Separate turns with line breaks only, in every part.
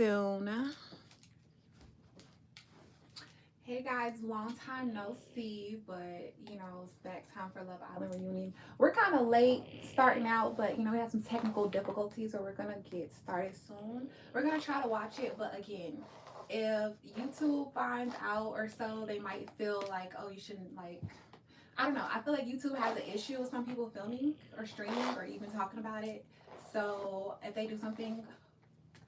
soon. Hey guys, long time no see, but it's back time for Love Island reunion. We're kind of late starting out, but we have some technical difficulties, so we're gonna get started soon. We're gonna try to watch it, but again, if YouTube finds out or so, they might feel like, oh, you shouldn't like. I don't know. I feel like YouTube has an issue with some people filming or streaming or even talking about it. So if they do something,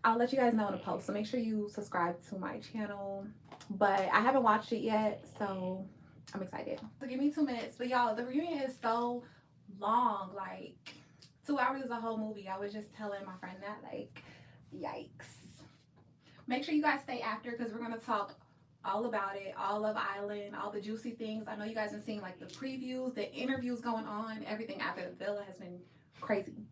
I'll let you guys know in a post. So make sure you subscribe to my channel. But I haven't watched it yet, so I'm excited. So give me 2 minutes. But y'all, the reunion is so long. Like 2 hours is a whole movie. I was just telling my friend that, like, yikes. Make sure you guys stay after because we're gonna talk all about it, all of Island, all the juicy things. I know you guys have seen like the previews, the interviews going on, everything after the villa has been crazy,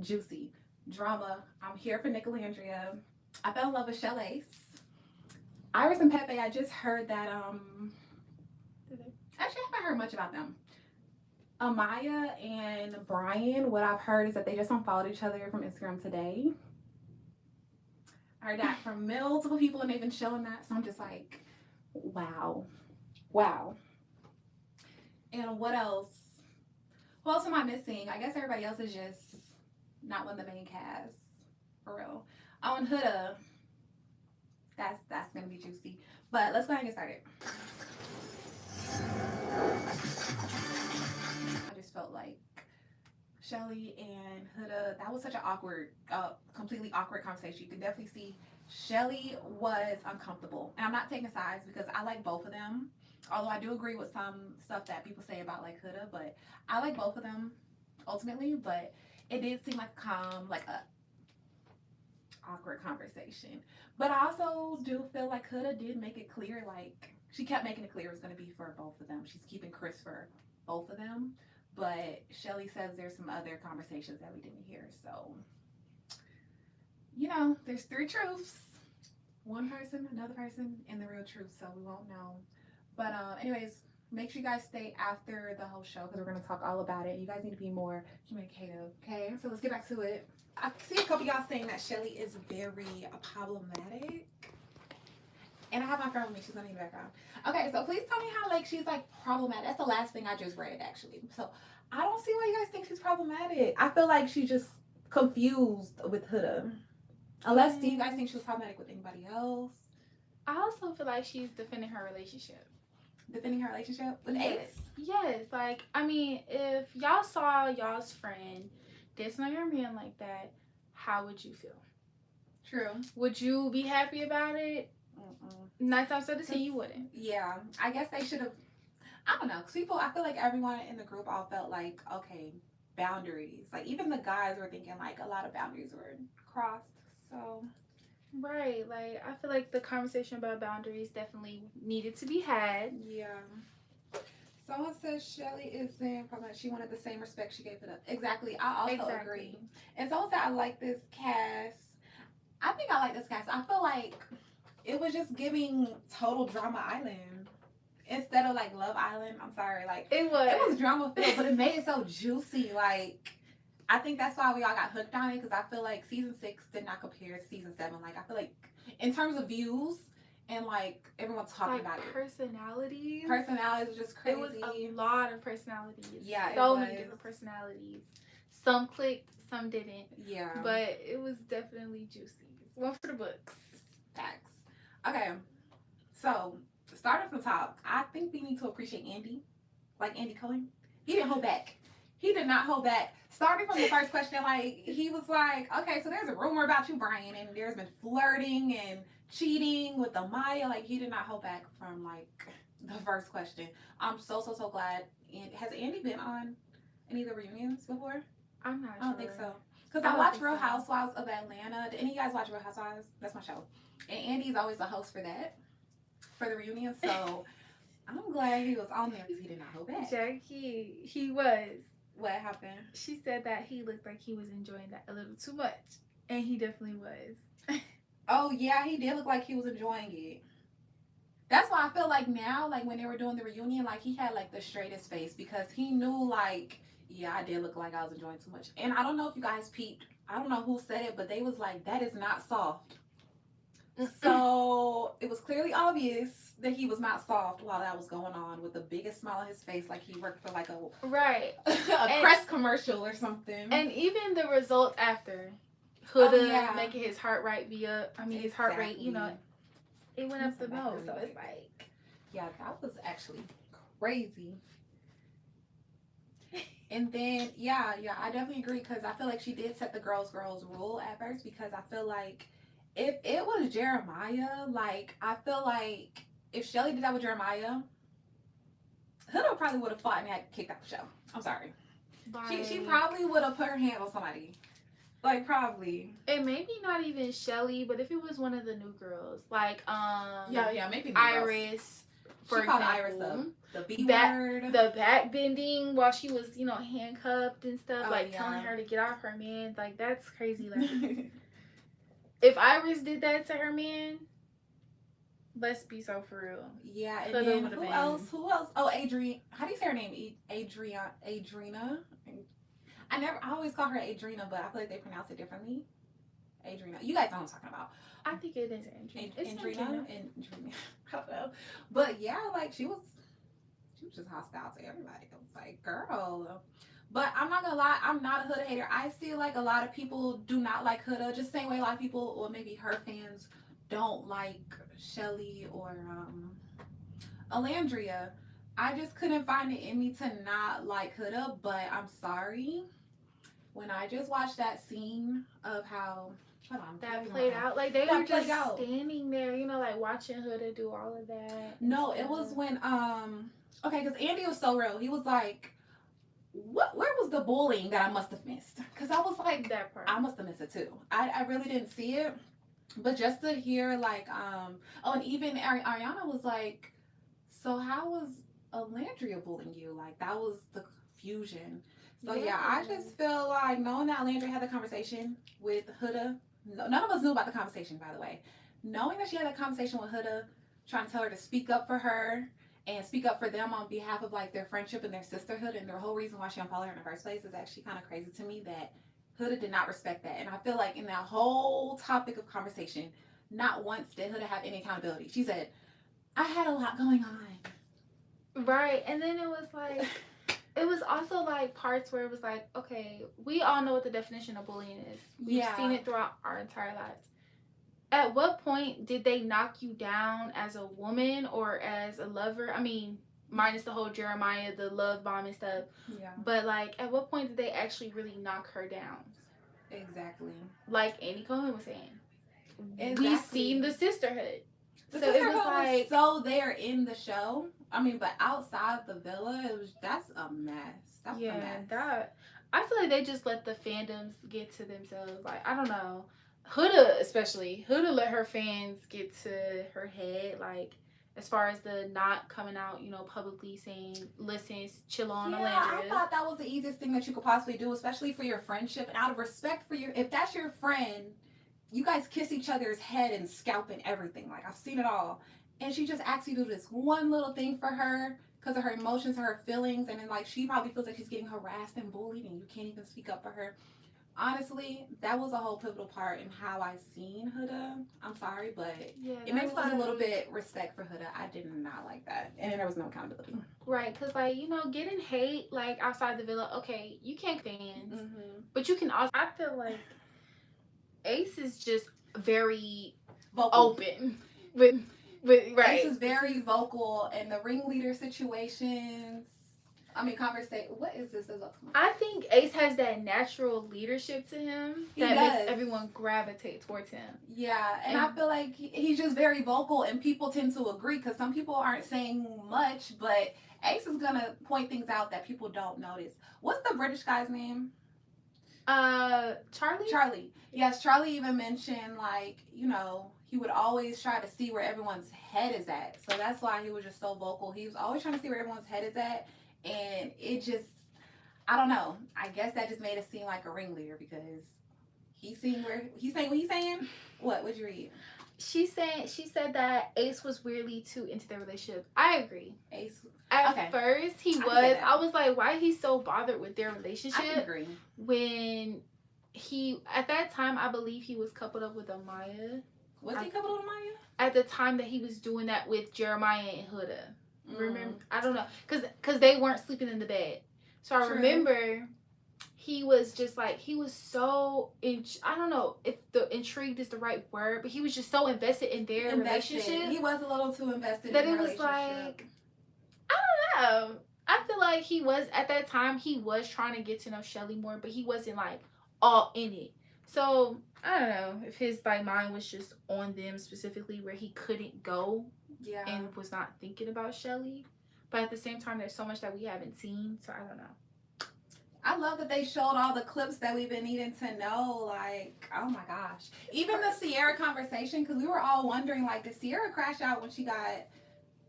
juicy, drama. I'm here for Nicolandria. I fell in love with Shelley's. Iris and Pepe, I just heard that actually I haven't heard much about them. Amaya and Brian, what I've heard is that they just unfollowed each other from Instagram today. I heard that from multiple people and they've been showing that, so I'm just like, wow. And what else? Who else am I missing? I guess everybody else is just not one of the main cast, for real. Oh, and Huda. That's gonna be juicy. But let's go ahead and get started. I just felt like Shelly and Huda, that was such an awkward, completely awkward conversation. You can definitely see Shelly was uncomfortable. And I'm not taking sides because I like both of them. Although I do agree with some stuff that people say about like Huda, but I like both of them ultimately. But it did seem like a awkward conversation. But I also do feel like Huda did make it clear, like she kept making it clear it was going to be for both of them. She's keeping Chris for both of them. But Shelly says there's some other conversations that we didn't hear. So, there's 3 truths. One person, another person, and the real truth. So we won't know. But anyways, make sure you guys stay after the whole show because we're going to talk all about it. You guys need to be more communicative, okay? So let's get back to it. I see a couple of y'all saying that Shelly is very problematic. And I have my friend with me. She's going to be in the background. Okay, so please tell me how, like, she's, like, problematic. That's the last thing I just read, actually. So I don't see why you guys think she's problematic. I feel like she's just confused with Huda. Unless, do you guys think she was problematic with anybody else?
I also feel like she's defending her relationship.
Defending her relationship with Ace?
Yes. Like, I mean, if y'all saw y'all's friend dissing on your man like that, how would you feel?
True.
Would you be happy about it? 9 times out of 10, you wouldn't.
Yeah. I guess they should have, I don't know. Because I feel like everyone in the group all felt like, okay, boundaries. Like, even the guys were thinking, like, a lot of boundaries were crossed. So...
Right, like I feel like the conversation about boundaries definitely needed to be had.
Yeah. Someone says Shelly is saying probably she wanted the same respect she gave it up. Exactly. I also agree. And someone said I like this cast. I think I like this cast. I feel like it was just giving total drama island instead of like Love Island. I'm sorry, like
it was
drama filled, but it made it so juicy. Like I think that's why we all got hooked on it because I feel like season 6 did not compare to season 7. Like I feel like in terms of views and like everyone talking about it.
Personalities
was just crazy.
It was a lot of personalities.
Yeah,
so many different personalities. Some clicked, some didn't.
Yeah.
But it was definitely juicy. One for the books.
Facts. Okay. So starting from the top, I think we need to appreciate Andy. Like Andy Cohen. He didn't hold back. He did not hold back. Starting from the first question, like, he was like, okay, so there's a rumor about you, Brian, and there's been flirting and cheating with Amaya. Like, he did not hold back from, like, the first question. I'm so glad. And has Andy been on any of the reunions before?
I'm not sure.
I don't think so. Because I watch Real Housewives of Atlanta. Did any of you guys watch Real Housewives? That's my show. And Andy's always the host for that, for the reunion. So I'm glad he was on there because he did not hold back.
Jackie, he was.
What happened?
She said that he looked like he was enjoying that a little too much. And he definitely was.
Oh, yeah, he did look like he was enjoying it. That's why I feel like now, like, when they were doing the reunion, like, he had, like, the straightest face because he knew, like, yeah, I did look like I was enjoying too much. And I don't know if you guys peeped. I don't know who said it, but they was like, that is not soft. So it was clearly obvious that he was not soft while that was going on, with the biggest smile on his face, like he worked for like a
right
a Crest commercial or something.
And even the results after, Huda making his heart rate be up. I mean, his heart rate, you know, it went up the nose. So it's like,
yeah, that was actually crazy. And then, yeah, I definitely agree, because I feel like she did set the girls rule at first, because I feel like if it was Jeremiah, like, I feel like if Shelly did that with Jeremiah, Huda probably would have fought and had kicked out the show. I'm sorry. She probably would have put her hand on somebody. Like, probably.
And maybe not even Shelly, but if it was one of the new girls, like
maybe
Iris. For example,
Iris the B word.
The back bending while she was, you know, handcuffed and stuff, telling her to get off her man. Like, that's crazy. Like, if Iris did that to her man, let's be so for real.
Yeah, and then who else? Oh, Adrian. How do you say her name? Adrina. I always call her Adrina, but I feel like they pronounce it differently. Adrina. You guys know what I'm talking about.
I think it is Adrina.
Adrina. I don't know. But yeah, like she was just hostile to everybody. I was like, girl. But I'm not gonna lie, I'm not a Huda hater. I see like a lot of people do not like Huda, just the same way a lot of people, or maybe her fans, don't like Shelly or Alandria. I just couldn't find it in me to not like Huda, but I'm sorry. When I just watched that scene of how
that played out, like they were just standing there, you know, like watching Huda do all of that.
No, it was when okay, because Andy was so real. He was like, where was the bullying that I must have missed? Because I was like,
that part
I must have missed it too. I really didn't see it, but just to hear like and even Ariana was like, so how was Alandria bullying you? Like, that was the confusion. So yeah, I just feel like knowing that Alandria had the conversation with Huda. None of us knew about the conversation, by the way. Knowing that she had a conversation with Huda, trying to tell her to speak up for her and speak up for them on behalf of like their friendship and their sisterhood, and the whole reason why she unfollowed her in the first place, is actually kind of crazy to me that Huda did not respect that. And I feel like in that whole topic of conversation, not once did Huda have any accountability. She said, I had a lot going on.
Right. And then it was like, it was also like parts where it was like, okay, we all know what the definition of bullying is. We've seen it throughout our entire lives. At what point did they knock you down as a woman or as a lover? I mean, minus the whole Jeremiah, the love bomb and stuff. Yeah. But like, at what point did they actually really knock her down?
Exactly.
Like Andy Cohen was saying.
Exactly.
We've seen the Sisterhood.
The Sisterhood was so there in the show. I mean, but outside the villa, that's a mess. That's a mess.
I feel like they just let the fandoms get to themselves. Like, I don't know. Huda especially. Huda let her fans get to her head. Like, as far as the not coming out, you know, publicly saying, listen, chill on Alandria.
I thought that was the easiest thing that you could possibly do, especially for your friendship. And out of respect for if that's your friend, you guys kiss each other's head and scalp and everything. Like, I've seen it all. And she just asks you to do this one little thing for her because of her emotions and her feelings. And then, like, she probably feels like she's getting harassed and bullied and you can't even speak up for her. Honestly, that was a whole pivotal part in how I seen Huda. I'm sorry, but it makes me lose a little bit respect for Huda. I did not like that. And then there was no accountability.
Right, because, like, you know, getting hate, like, outside the villa, okay, you can't fans. Mm-hmm. But you can also, I feel like Ace is just very vocal. Open with right.
Ace is very vocal in the ringleader situations. I mean, conversation. What is this?
I think Ace has that natural leadership to him that makes everyone gravitate towards him.
Yeah, and I feel like he's just very vocal, and people tend to agree because some people aren't saying much, but Ace is gonna point things out that people don't notice. What's the British guy's name? Charlie. Yes, Charlie even mentioned, like, you know, he would always try to see where everyone's head is at. So that's why he was just so vocal. He was always trying to see where everyone's head is at. And it just, I don't know. I guess that just made it seem like a ringleader because he's saying what he's saying. What would you read?
She said that Ace was weirdly too into their relationship. I agree.
Ace.
At first he was. I was like, why is he so bothered with their relationship?
I agree.
When he, at that time, I believe he was coupled up with Amaya.
Was he coupled with Maya?
At the time that he was doing that with Jeremiah and Huda. Remember? I don't know. Because they weren't sleeping in the bed. So I remember he was just like, he was so, I don't know if the intrigued is the right word, but he was just so invested in their relationship.
He was a little too invested
that
in
it was like, I don't know. I feel like he was, at that time, he was trying to get to know Shelly more, but he wasn't like all in it. So I don't know if his like mind was just on them specifically where he couldn't go and was not thinking about Shelly. But at the same time, there's so much that we haven't seen, so I don't know.
I love that they showed all the clips that we've been needing to know. Like, oh my gosh. Even the Sierra conversation, because we were all wondering, like, did Sierra crash out when she got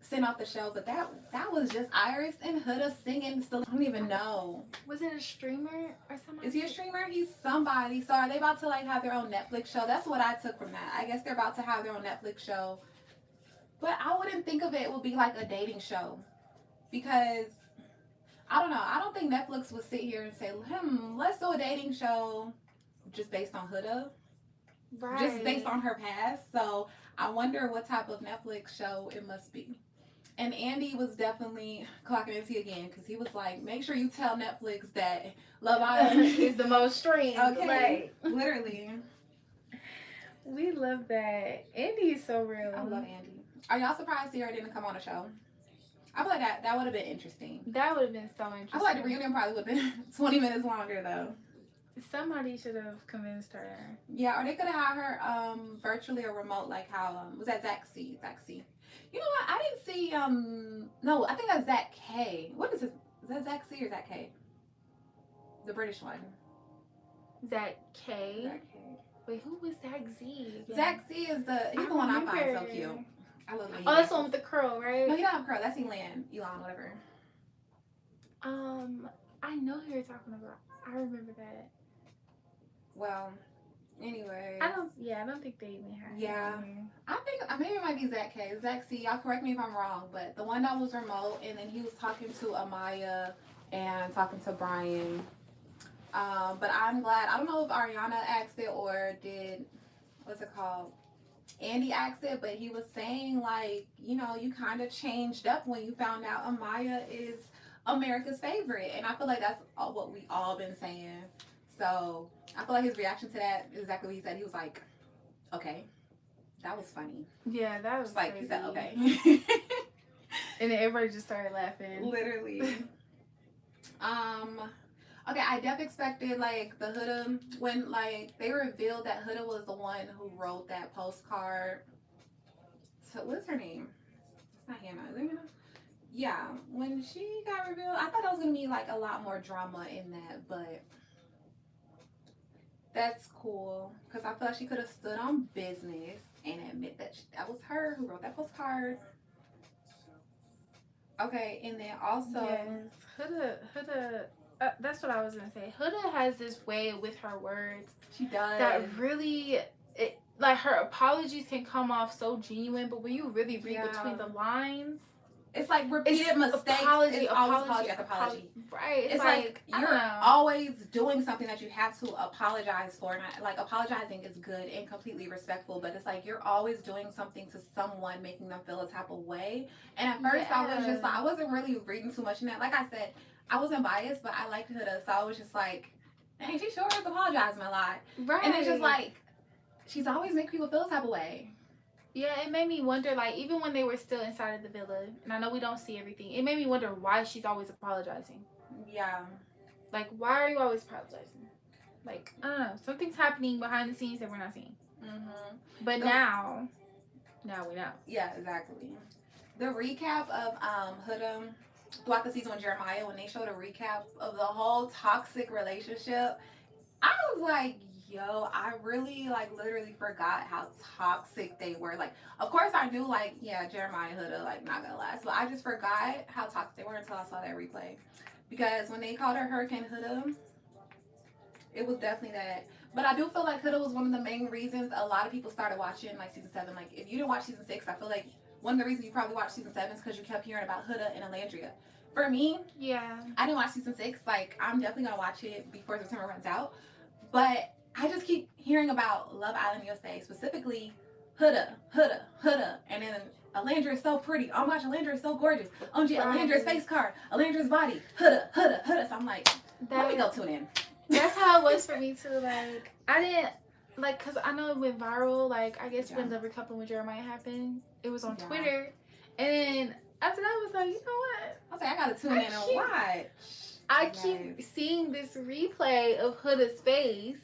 sent off the show? But that was just Iris and Huda singing. Still, I don't even know.
Was it a streamer or something?
Is he a streamer? He's somebody. So are they about to, like, have their own Netflix show? That's what I took from that. I guess they're about to have their own Netflix show. But I wouldn't think of it would be like a dating show. Because I don't know. I don't think Netflix would sit here and say, let's do a dating show just based on Huda. Right. Just based on her past. So I wonder what type of Netflix show it must be. And Andy was definitely clocking his tea again because he was like, make sure you tell Netflix that Love Island
is the most streamed.
Okay. Like, literally.
We love that. Andy is so real.
I love Andy. Are y'all surprised Sierra didn't come on the show? I feel like that would have been interesting.
That would have been so interesting.
I feel like the reunion probably would have been 20 minutes longer, though.
Somebody should have convinced her.
Yeah, or they could have had her virtually or remote, like how, was that Zach C? You know what? I didn't see, no, I think that's Zach K. What is this? Is that Zach C or Zach K? The British one.
Zach K?
Zach K.
Wait, who was Zach Z?
Yeah. Zach Z is he's the one I find so cute. I love him.
Oh, that's the one with the curl, right?
No, he don't have a curl. That's Elon, whatever.
I know who you're talking about. I remember that.
Well, anyway.
I don't think they even had
I think maybe it might be Zach K. Zach C. Y'all correct me if I'm wrong, but the one that was remote, and then he was talking to Amaya and talking to Brian. But I'm glad. I don't know if Ariana asked it or did, what's it called? Andy asked it, but he was saying, like, you know, you kind of changed up when you found out Amaya is America's favorite. And I feel like that's what we all been saying. So I feel like his reaction to that is exactly what he said. He was like, okay, that was funny.
Yeah, that was
like,
crazy.
He said, okay.
And then everybody just started laughing.
Literally. Okay, I definitely expected, like, the Huda, when, like, they revealed that Huda was the one who wrote that postcard. So, what's her name? It's not Hannah, is it Hannah? Yeah, when she got revealed, I thought it was going to be, like, a lot more drama in that, but that's cool. Because I feel like she could have stood on business and admit that that was her who wrote that postcard. Okay, and then also...
Yes, Huda... that's what I was gonna say. Huda has this way with her words.
She does.
That really, like, her apologies can come off so genuine, but when you really read between the lines,
it's like repeated mistakes. Apology. Right. It's like you're always doing something that you have to apologize for. And like, apologizing is good and completely respectful, but it's like you're always doing something to someone, making them feel a type of way. And at first, I was just like, I wasn't really reading too much in that. Like I said, I wasn't biased, but I liked Huda, so I was just like, dang, she sure is apologizing a lot. Right. And it's just like, she's always making people feel a type of way.
Yeah, it made me wonder, like, even when they were still inside of the villa, and I know we don't see everything, it made me wonder why she's always apologizing.
Yeah.
Like, why are you always apologizing? Like, I don't know. Something's happening behind the scenes that we're not seeing. Mm-hmm. But now we know.
Yeah, exactly. The recap of Huda throughout the season with Jeremiah, when they showed a recap of the whole toxic relationship, I was like, yo, I really, like, literally forgot how toxic they were. Like, of course I knew, like, yeah, Jeremiah and Huda, like, not gonna last, but I just forgot how toxic they were until I saw that replay. Because when they called her Hurricane Huda, it was definitely that. But I do feel like Huda was one of the main reasons a lot of people started watching, like, season 7. Like, if you didn't watch season 6, I feel like one of the reasons you probably watched season 7 is because you kept hearing about Huda and Alandria. For me, I didn't watch season 6. Like, I'm definitely gonna watch it before September runs out. But I just keep hearing about Love Island USA, specifically Huda, Huda, Huda, and then Alandra is so pretty. Oh my gosh, Alandra is so gorgeous. OMG, Alandra's face card, Alandra's body, Huda, Huda, Huda. So I'm like, let me go tune in.
That's how it was for me too. Like, I didn't like, cause I know it went viral. Like, I guess when the recoupling with Jeremiah happened, it was on Twitter, and then after that, I was like, you know what?
I was like, I gotta tune in and watch.
I keep seeing this replay of Huda's face,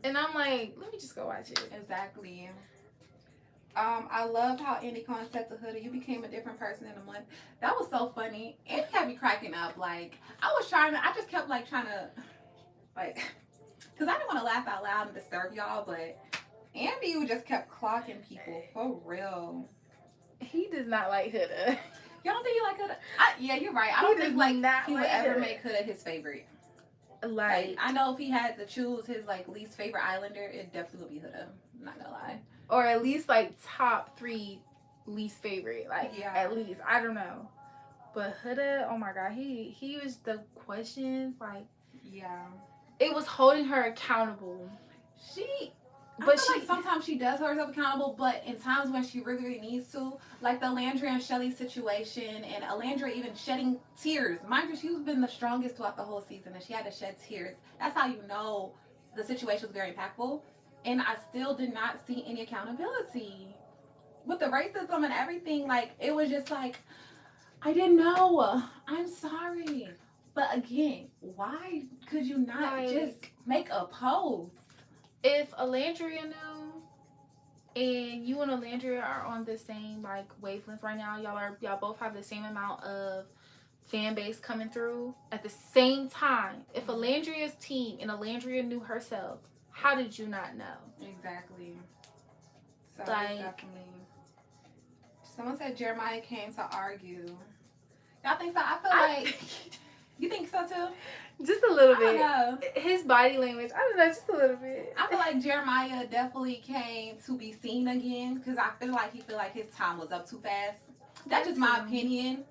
and I'm like, let me just go watch it.
Exactly. I love how Andy Cohen said to Huda, "You became a different person in a month." That was so funny. Andy had me cracking up. Like, I just kept like trying to, like, because I didn't want to laugh out loud and disturb y'all, but Andy just kept clocking people for real.
He does not like Huda.
Y'all don't think he like Huda? Yeah, you're right. I don't think like he would ever make Huda his favorite. Like, I know if he had to choose his like least favorite Islander, it definitely would be Huda. I'm not gonna lie.
Or at least like top 3 least favorite. Like, at least. I don't know. But Huda, oh my God, he was the questions, like, it was holding her accountable.
I feel like sometimes she does hold herself accountable, but in times when she really, really needs to, like the Alandra and Shelly situation, and Alandra even shedding tears. Mind you, she's been the strongest throughout the whole season, and she had to shed tears. That's how you know the situation was very impactful. And I still did not see any accountability. With the racism and everything, like, it was just like, I didn't know. I'm sorry. But again, why could you not just make a post?
If Alandria knew, and you and Alandria are on the same like wavelength right now, y'all both have the same amount of fan base coming through at the same time. If Alandria's team and Alandria knew herself, how did you not know?
Exactly. So
like,
definitely. Someone said Jeremiah came to argue. Y'all think so? I feel like you think so too?
Just a little
I
bit.
don't know.
His body language, I don't know, just a little bit.
I feel like Jeremiah definitely came to be seen again, because I feel like his time was up too fast. That's just my opinion.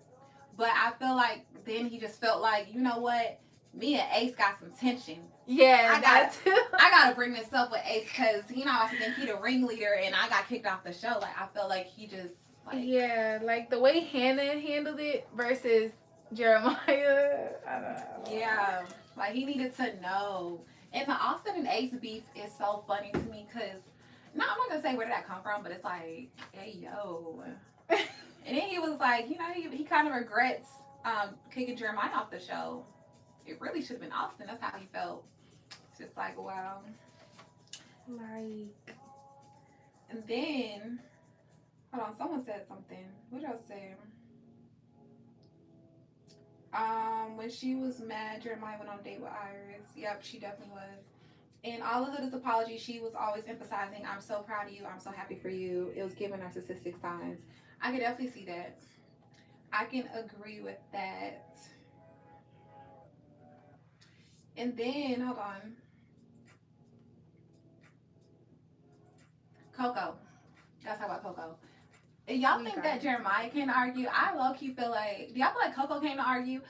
But I feel like then he just felt like, you know what? Me and Ace got some tension.
Yeah,
I gotta bring this up with Ace, because he I think he the ringleader and I got kicked off the show. Like, I felt like he just like
like the way Hannah handled it versus Jeremiah, I don't know.
Yeah, like he needed to know. And the Austin and Ace beef is so funny to me, because I'm not gonna say where did that come from, but it's like, hey yo. And then he was like, you know, he kind of regrets kicking Jeremiah off the show. It really should have been Austin. That's how he felt. It's just like, wow.
Like,
and then, hold on, someone said something. What did I say? When she was mad, Jeremiah went on a date with Iris. Yep, she definitely was. In all of Huda's apologies, she was always emphasizing, I'm so proud of you. I'm so happy for you. It was giving narcissistic signs. I can definitely see that. I can agree with that. And then, hold on. Coco. Gotta talk about Coco. Y'all think that Jeremiah came to argue? I low-key feel like, do y'all feel like Coco came to argue?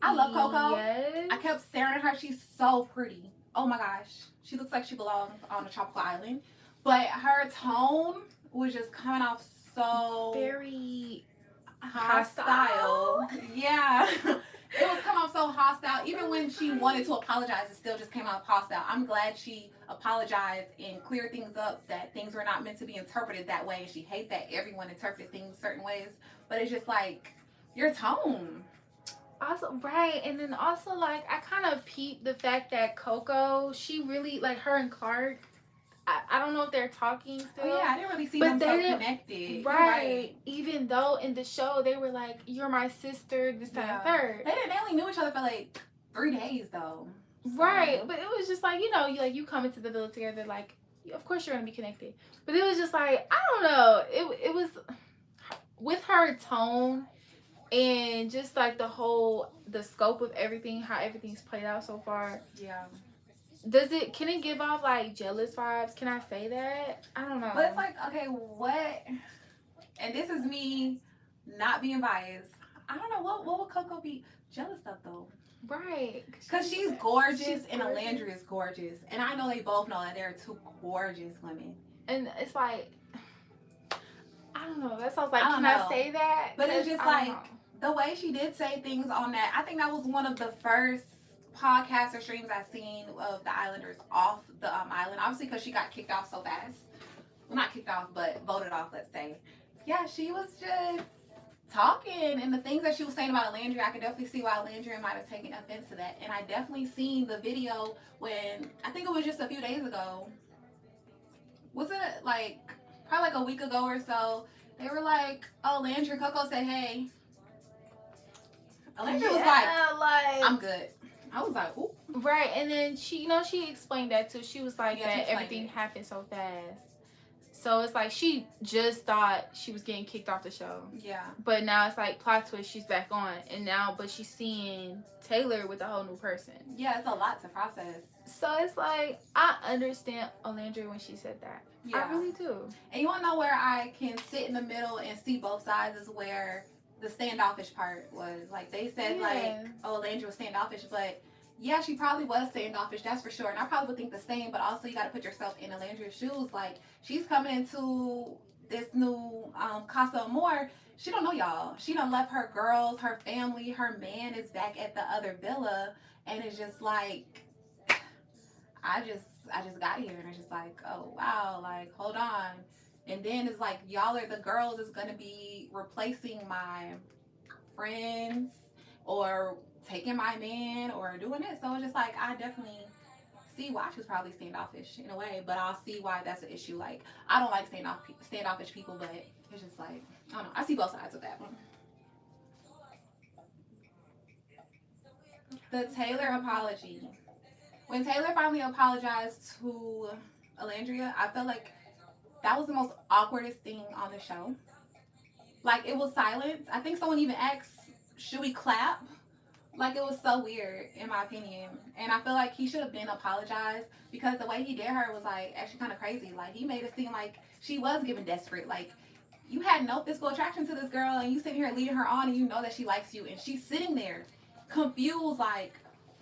I love Coco.
Yes.
I kept staring at her. She's so pretty. Oh my gosh. She looks like she belongs on a tropical island. But her tone was just coming off so
very
hostile. Yeah. It was coming off so hostile. Even when she wanted to apologize, it still just came off hostile. I'm glad she apologized and cleared things up, that things were not meant to be interpreted that way. And she hates that everyone interpreted things certain ways. But it's just like, your tone.
Also, right. And then also, like, I kind of peeped the fact that Coco, she really, like, her and Clark, I don't know if they're talking still.
Oh, yeah, I didn't really see them so connected.
Right. Even though in the show they were like, you're my sister, this, that, and third.
They only knew each other for like 3 days though. So.
Right. But it was just like, you know, you come into the village together, like, of course you're going to be connected. But it was just like, I don't know. It was, with her tone and just like the scope of everything, how everything's played out so far.
Yeah.
Can it give off like jealous vibes? Can I say that? I don't know.
But it's like, okay, what? And this is me not being biased. I don't know, what would Coco be jealous of though?
Right.
Because she's gorgeous and Alandria is gorgeous. And I know they both know that they're two gorgeous women.
And it's like, don't know. That sounds like,
I don't
can
know.
I say that?
But it's just
I don't
like the way she did say things on that. I think that was one of the first podcasts or streams I seen of the Islanders off the island. Obviously, because she got kicked off so fast. Well, not kicked off, but voted off, let's say. Yeah, she was just talking, and the things that she was saying about Landry, I could definitely see why Landry might have taken offense to that. And I definitely seen the video when, I think it was just a few days ago. Was it like, probably like a week ago or so? They were like, oh, Landry, Coco said, hey. Landry was like, I'm good. I was like, ooh.
Right, and then she explained that too. She was like,
Yeah,
that everything happened so fast. So it's like she just thought she was getting kicked off the show.
Yeah.
But now it's like plot twist, she's back on. And now, but she's seeing Taylor with a whole new person.
Yeah, it's a lot to process.
So it's like, I understand Olandria when she said that. Yeah. I really do.
And you want to know where I can sit in the middle and see both sides is where the standoffish part was. Like, they said, like, oh, Olandria was standoffish, but yeah, she probably was standoffish, that's for sure. And I probably would think the same, but also you got to put yourself in Olandria's shoes. Like, she's coming into this new Kasa Amor. She don't know y'all. She done left her girls, her family, her man is back at the other villa. And it's just like, I just got here and it's just like, oh, wow, like, hold on. And then it's like, y'all are the girls is going to be replacing my friends or taking my man or doing it. So it's just like, I definitely see why she was probably standoffish in a way, but I'll see why that's an issue. Like, I don't like standoffish people, but it's just like, I don't know. I see both sides of that one. The Taylor apology. When Taylor finally apologized to Olandria, I felt like that was the most awkwardest thing on the show. Like, it was silence. I think someone even asked, should we clap? Like, it was so weird, in my opinion. And I feel like he should have been apologized because the way he did her was, like, actually kind of crazy. Like, he made it seem like she was giving desperate. Like, you had no physical attraction to this girl and you sitting here leading her on and you know that she likes you. And she's sitting there confused, like,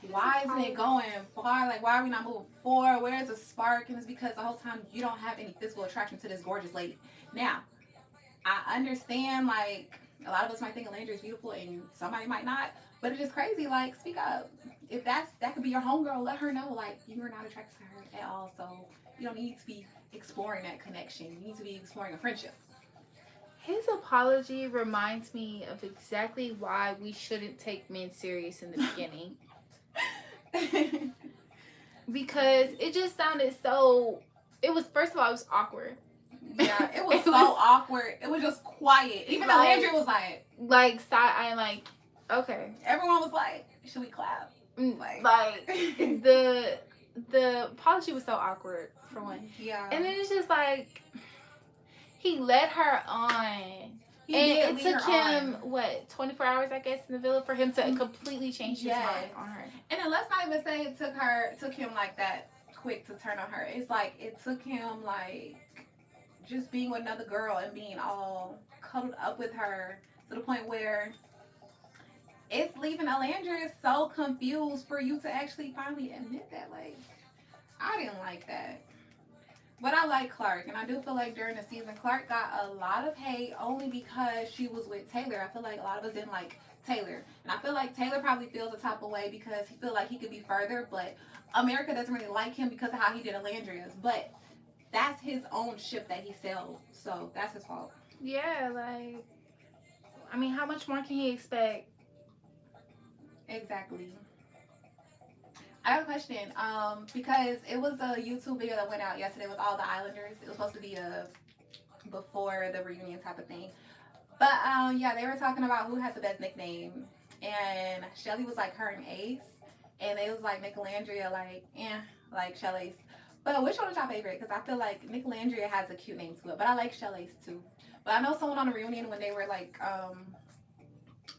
why isn't it going far? Like, why are we not moving forward? Where's the spark? And it's because the whole time you don't have any physical attraction to this gorgeous lady. Now, I understand, like, a lot of us might think Olandria is beautiful and somebody might not. But it's just crazy. Like, speak up. If that could be your homegirl, let her know, like, you are not attracted to her at all. So you don't need to be exploring that connection. You need to be exploring a friendship.
His apology reminds me of exactly why we shouldn't take men serious in the beginning. Because it just sounded so... It was, first of all, it was awkward.
Yeah, it was awkward. It was just quiet. Even Olandria was like...
I'm like... Okay.
Everyone was like, should we clap?
Like the apology was so awkward for one.
Yeah.
And then it's just like he led her on. It took him 24 hours, I guess, in the villa for him to completely change his mind on her.
And then let's not even say it took him like that quick to turn on her. It's like it took him like just being with another girl and being all cuddled up with her to the point where it's leaving Olandria so confused for you to actually finally admit that. Like, I didn't like that. But I like Clark. And I do feel like during the season, Clark got a lot of hate only because she was with Taylor. I feel like a lot of us didn't like Taylor. And I feel like Taylor probably feels the type of way because he feels like he could be further. But America doesn't really like him because of how he did Olandria's. But that's his own ship that he sailed. So that's his fault.
Yeah, like, I mean, how much more can he expect?
Exactly. I have a question. Because it was a YouTube video that went out yesterday with all the Islanders. It was supposed to be a before the reunion type of thing. But yeah, they were talking about who had the best nickname. And Shelly was like her and Ace. And they was like Nick Olandria, like Shelly's. But which one was your favorite? Because I feel like Nick Olandria has a cute name to it. But I like Shelly's too. But I know someone on the reunion when they were like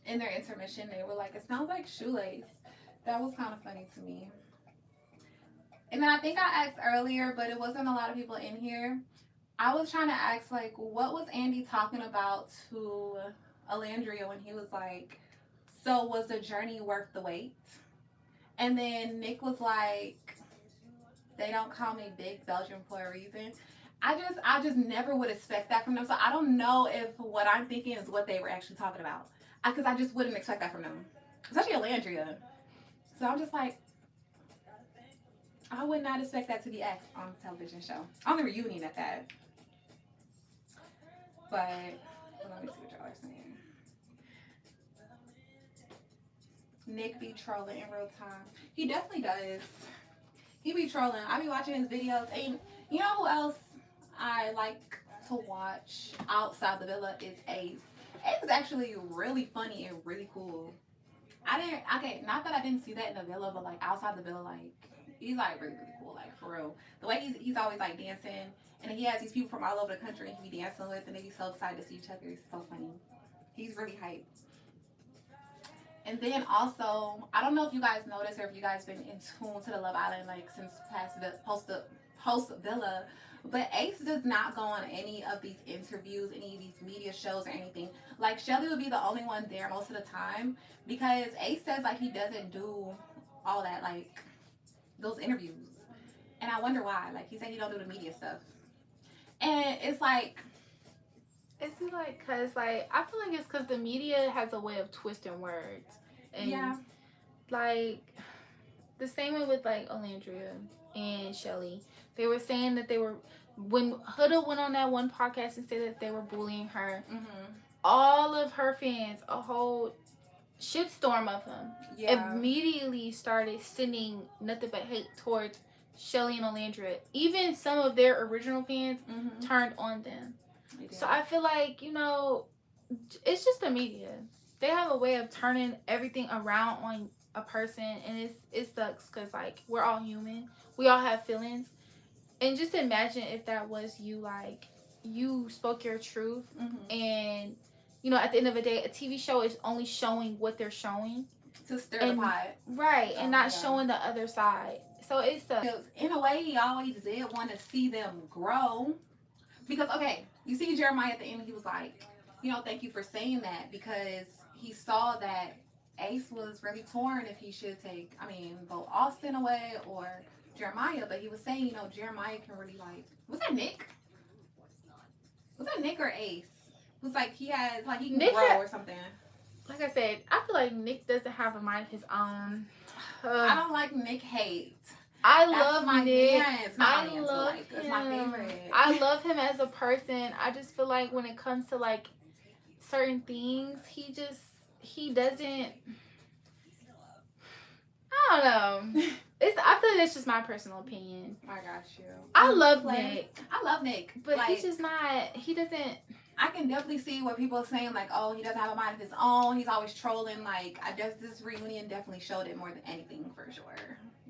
in their intermission, they were like, it sounds like shoelace. That was kind of funny to me. And then I think I asked earlier, but it wasn't a lot of people in here. I was trying to ask, like, what was Andy talking about to Olandria when he was like, so was the journey worth the wait? And then Nick was like, they don't call me Big Belgium for a reason. I just never would expect that from them. So I don't know if what I'm thinking is what they were actually talking about. Because I just wouldn't expect that from them, especially Alandria. So I'm just like, I would not expect that to be asked on a television show, on the reunion at that. But let me see what y'all are saying. Nick be trolling in real time. He definitely does. He be trolling. I be watching his videos. And you know who else I like to watch outside the villa is Ace. Ace is actually really funny and really cool. Okay, not that I didn't see that in the villa, but like outside the villa, like he's like really, really cool, like for real. The way he's always like dancing, and he has these people from all over the country he be dancing with, and they be so excited to see each other. It's so funny. He's really hyped. And then also, I don't know if you guys noticed or if you guys been in tune to the Love Island like since post Villa, but Ace does not go on any of these interviews, any of these media shows or anything. Like Shelly would be the only one there most of the time because Ace says like he doesn't do all that like those interviews, and I wonder why. Like he said he don't do the media stuff, and it's like.
Is it like, cause like I feel like it's cause the media has a way of twisting words, and
Yeah.
like the same way with like Alandria and Shelly, they were saying that they were when Huda went on that one podcast and said that they were bullying her.
Mm-hmm.
All of her fans, a whole shitstorm of them,
Yeah.
immediately started sending nothing but hate towards Shelly and Alandria. Even some of their original fans turned on them. So I feel like, you know, it's just the media. They have a way of turning everything around on a person, and it sucks because like we're all human, we all have feelings, and just imagine if that was you, like you spoke your truth, and you know at the end of the day, a TV show is only showing what they're showing
to stir the pot,
right, and not showing the other side. So it's
in a way he always did want to see them grow. Because, okay, you see Jeremiah at the end, he was like, you know, thank you for saying that because he saw that Ace was really torn if he should vote Austin away or Jeremiah. But he was saying, you know, Jeremiah can really, like, was that Nick? Was that Nick or Ace? It was like he has, like, he can grow or something.
Like I said, I feel like Nick doesn't have a mind of his own.
I don't like Nick hate.
I love Nick.
I love him. It's my favorite.
I love him as a person. I just feel like when it comes to like certain things, he doesn't. I don't know. I feel like that's just my personal opinion.
I got you.
I love Nick.
I love Nick,
but like, he's just not. He doesn't.
I can definitely see what people are saying, like, oh, he doesn't have a mind of his own. He's always trolling. Like, I guess this reunion definitely showed it more than anything, for sure.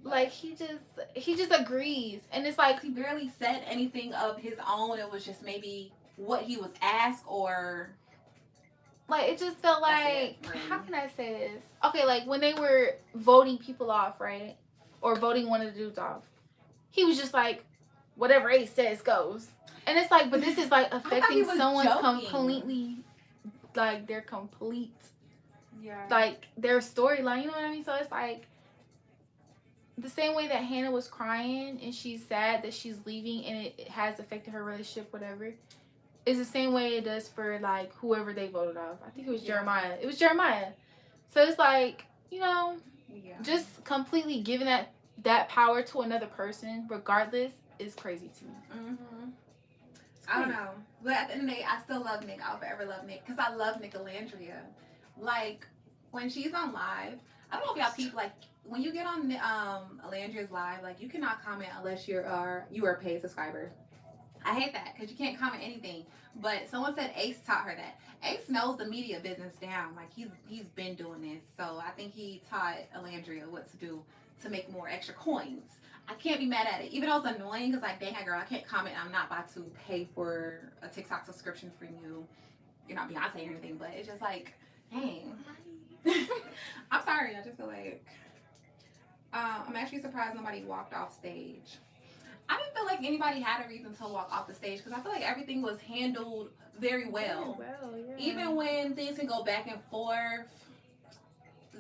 Like he just agrees, and it's like
he barely said anything of his own. It was just maybe what he was asked, or
like it just felt like how can I say this? Okay, like when they were voting people off, right, or voting one of the dudes off, he was just like, whatever Ace says goes, and it's like, but this is like affecting someone's completely, like their complete, like their storyline. You know what I mean? So it's like. The same way that Hannah was crying and she's sad that she's leaving and it has affected her relationship, whatever, is the same way it does for like whoever they voted off. I think it was Jeremiah. It was Jeremiah. So it's like, you know, just completely giving that power to another person, regardless, is crazy to me.
I don't know, but at the end of the day, I still love Nick. I'll forever love Nick because I love Nick Alandria. Like when she's on live, I don't know if y'all peep like. When you get on Alandria's live, like you cannot comment unless you are a paid subscriber. I hate that because you can't comment anything. But someone said Ace taught her that. Ace knows the media business down. Like he's been doing this, so I think he taught Alandria what to do to make more extra coins. I can't be mad at it, even though it's annoying because like, dang, girl, I can't comment. I'm not about to pay for a TikTok subscription for you. You're not Beyonce or anything, but it's just like, dang. I'm sorry. I just feel like. I'm actually surprised nobody walked off stage. I didn't feel like anybody had a reason to walk off the stage because I feel like everything was handled very well. Even when things can go back and forth.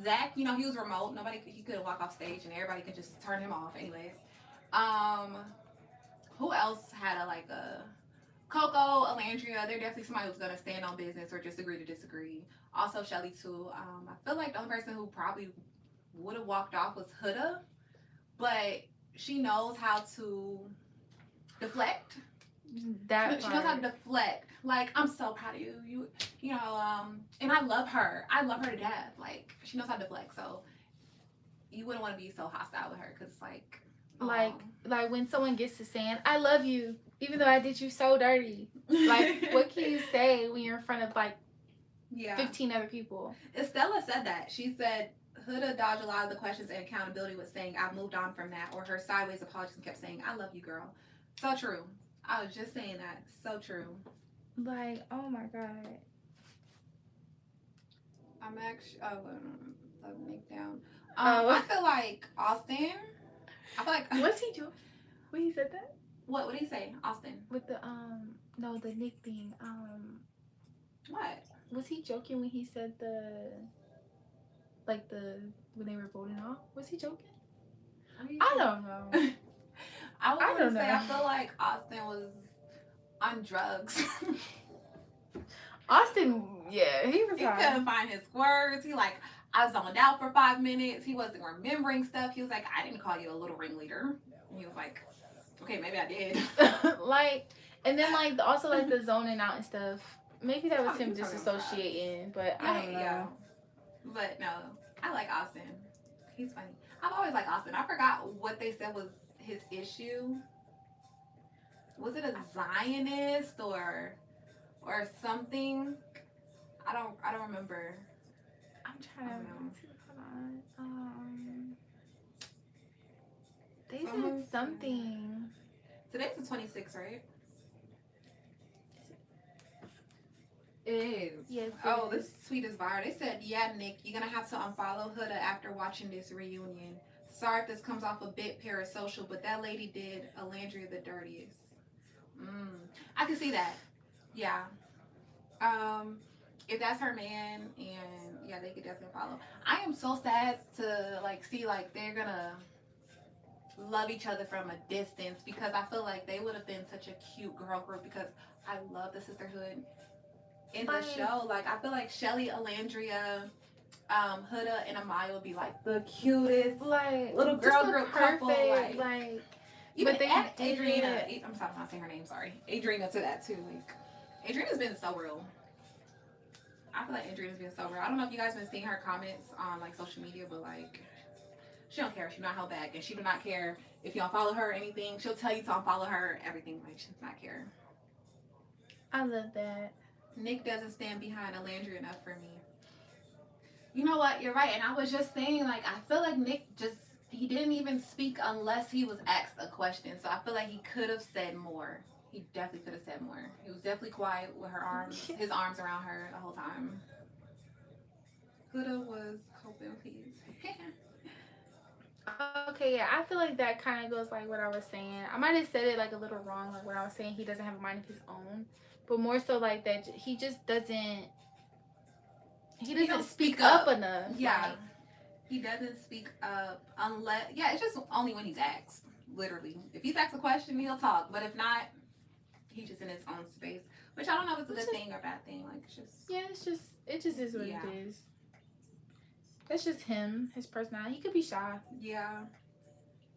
Zach, you know, he was remote. He couldn't walk off stage and everybody could just turn him off anyways. who else had a Coco, Alandria? They're definitely somebody who's gonna stand on business or just agree to disagree. Also Shelly too. I feel like the only person who probably would have walked off was Huda, but she knows how to deflect.
That
she knows how to deflect. Like, I'm so proud of you. You know, and I love her. I love her to death. Like, she knows how to deflect. So you wouldn't want to be so hostile with her because it's
like when someone gets to saying I love you even though I did you so dirty. Like, what can you say when you're in front of like 15 other people?
Estella said that. She said Huda dodged a lot of the questions and accountability was saying I've moved on from that, or her sideways apologies and kept saying I love you, girl. So true. I was just saying that. So true.
Like, oh my god.
I'm actually Nick down. I feel like Austin. I feel like
was he joking when he said that?
What did he say, Austin?
With the the Nick thing.
What?
Was he joking when he said when they were voting off? Was he joking? I don't know.
I don't know. I feel like Austin was on drugs.
Austin, yeah, he was.
He couldn't find his words. I zoned out for 5 minutes. He wasn't remembering stuff. He was like, I didn't call you a little ringleader. And he was like, okay, maybe I did.
And then also the zoning out and stuff. Maybe that was him disassociating, but I don't know. Yeah.
But no, I like Austin. He's funny. I've always liked Austin. I forgot what they said was his issue. Was it a Zionist or something? I don't remember.
I'm trying to remember. Hold on. They said something.
Today's the 26th, right? It is.
Yes.
This tweet is viral. They said, yeah, Nick, you're going to have to unfollow Huda after watching this reunion. Sorry if this comes off a bit parasocial, but that lady did Alandria the dirtiest. I can see that. Yeah. If that's her man, and yeah, they could definitely follow. I am so sad to see they're gonna love each other from a distance, because I feel like they would have been such a cute girl group, because I love the Sisterhood in the show. I feel like Shelly, Alandria, Huda, and Amaya would be the cutest little girl group couple. Even Adriana. I'm sorry, I'm not saying her name. Sorry, Adriana to that too. Adriana's been so real. I feel like Adriana's been so real. I don't know if you guys been seeing her comments on social media, but she don't care. She not held back, and she do not care if you unfollow her or anything. She'll tell you to unfollow her. Everything. She does not care.
I love that.
Nick doesn't stand behind Alandria enough for me. You know what? You're right. And I was just saying, I feel like Nick he didn't even speak unless he was asked a question. So I feel like he could have said more. He definitely could have said more. He was definitely quiet with his arms around her the whole time. Huda was coping, please.
Okay, yeah, I feel like that kind of goes what I was saying. I might have said it a little wrong, when I was saying he doesn't have a mind of his own, but more so that he just doesn't. He doesn't speak up enough.
Yeah, he doesn't speak up unless it's just only when he's asked. Literally, if he's asked a question, he'll talk. But if not, he's just in his own space. Which I don't know if it's a good thing or bad thing.
It just is what it is. That's just him, his personality. He could be shy.
Yeah.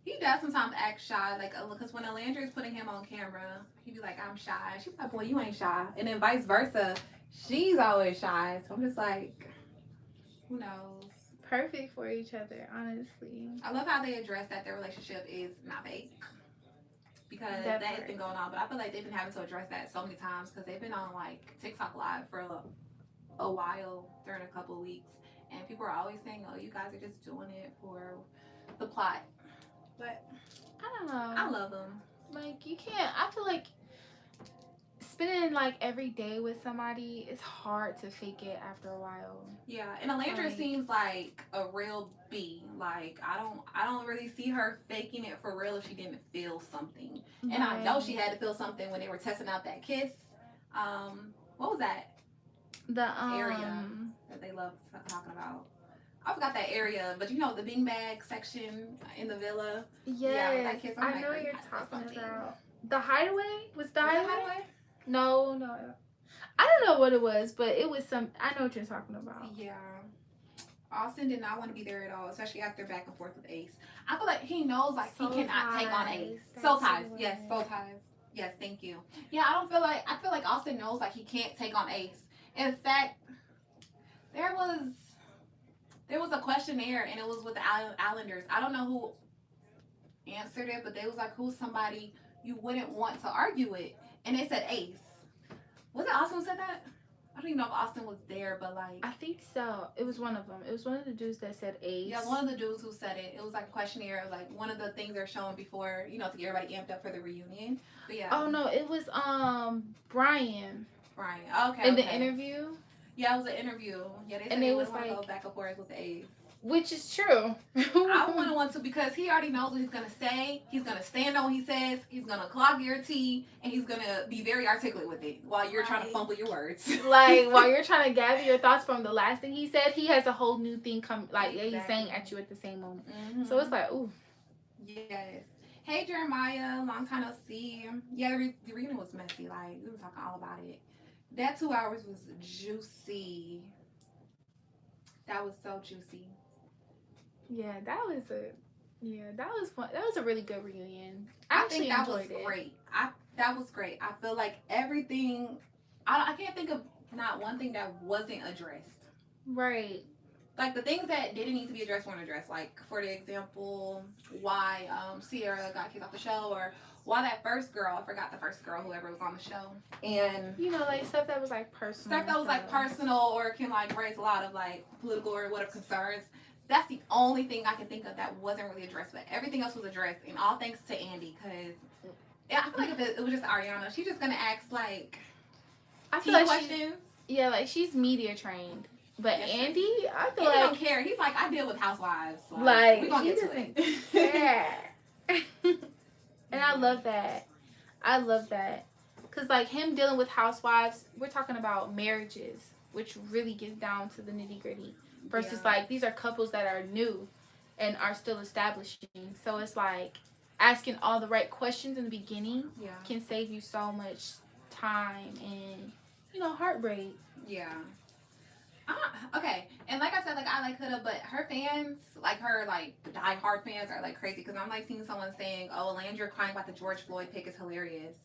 He does sometimes act shy, because when Alandria is putting him on camera, he'd be like, I'm shy. She's like, boy, you ain't shy. And then vice versa, she's always shy. So I'm just who knows?
Perfect for each other, honestly.
I love how they address that their relationship is not fake. Because that has been going on. But I feel like they've been having to address that so many times, because they've been on TikTok Live for a while during a couple of weeks. And people are always saying, oh, you guys are just doing it for the plot. But
I don't know.
I love them.
You can't. I feel like spending every day with somebody, it's hard to fake it after a while.
Yeah, and Alandria seems like a real B. I don't really see her faking it for real if she didn't feel something. Right. And I know she had to feel something when they were testing out that kiss. What was that?
The
area that they love talking about. I forgot that area, but the beanbag section in the villa.
Yes,
that kiss.
I know what you're talking about. The Hideaway? Was the
Was it
Hideaway?
Hideaway?
No. I don't know what it was, but it was some. I know what you're talking about.
Yeah. Austin did not want to be there at all, especially after back and forth with Ace. I feel like he knows like
Soul
he cannot
ties.
take on Ace.
That's
Soul ties.
the
Yes,
word.
soul ties. Yes, thank you. Yeah, I feel like Austin knows like he can't take on Ace. In fact, there was a questionnaire and it was with the Islanders. I don't know who answered it, but they was like, who's somebody you wouldn't want to argue with? And they said Ace. Was it Austin who said that? I don't even know if Austin was there, but like
I think so. It was one of them. It was one of the dudes that said Ace.
yeah, one of the dudes who said it. It was like a questionnaire of like one of the things they're showing before, to get everybody amped up for the reunion. But yeah.
Oh no, it was Brian.
Right. Okay.
In the interview.
Yeah, it was an interview. Yeah, they said
And
they
they
was
was
like,
like-
go back and forth with the A's.
Which is true.
I wouldn't want to because he already knows what he's gonna say. He's gonna stand on what he says. He's gonna clog your tea, and he's gonna be very articulate with it while you're trying to
Right.
fumble your words.
Like while you're trying to gather your thoughts from the last thing he said, he has a whole new thing come. Like he's
Exactly.
saying at you at the same moment.
Mm-hmm.
So it's like, ooh.
Yes. Hey Jeremiah, long time no see. Yeah, the reunion was messy. Like we were talking all about it. That 2 hours was juicy. That was so juicy.
Yeah, that was fun. That was a really good reunion.
I
actually
think that was
enjoyed it.
great. That was great. I feel like everything. I can't think of not one thing that wasn't addressed.
Right.
Like the things that didn't need to be addressed weren't addressed. Like for the example, why Sierra got kicked off the show, or why that first girl, I forgot the first girl, whoever was on the show, and
Like stuff that was like personal.
stuff that was like personal or can like raise a lot of like political or whatever concerns. That's the only thing I can think of that wasn't really addressed, but everything else was addressed, and all thanks to Andy, because I feel like if it was just Ariana, she's just gonna ask like
I feel
tea
like
questions.
like she's media trained, but
Yes,
Andy, I feel
He
like
don't care. He's like, I deal with housewives.
like
we gonna
he
get to
doesn't
it.
care. And I love that. Cause like him dealing with housewives, we're talking about marriages, which really gets down to the nitty gritty. Versus like these are couples that are new and are still establishing. So it's like asking all the right questions in the beginning can save you so much time and heartbreak.
Yeah. Okay, and like I said, like I like Huda, but her fans, like her like die-hard fans, are like crazy because I'm like seeing someone saying, "Oh, Landry crying about the George Floyd pick is hilarious."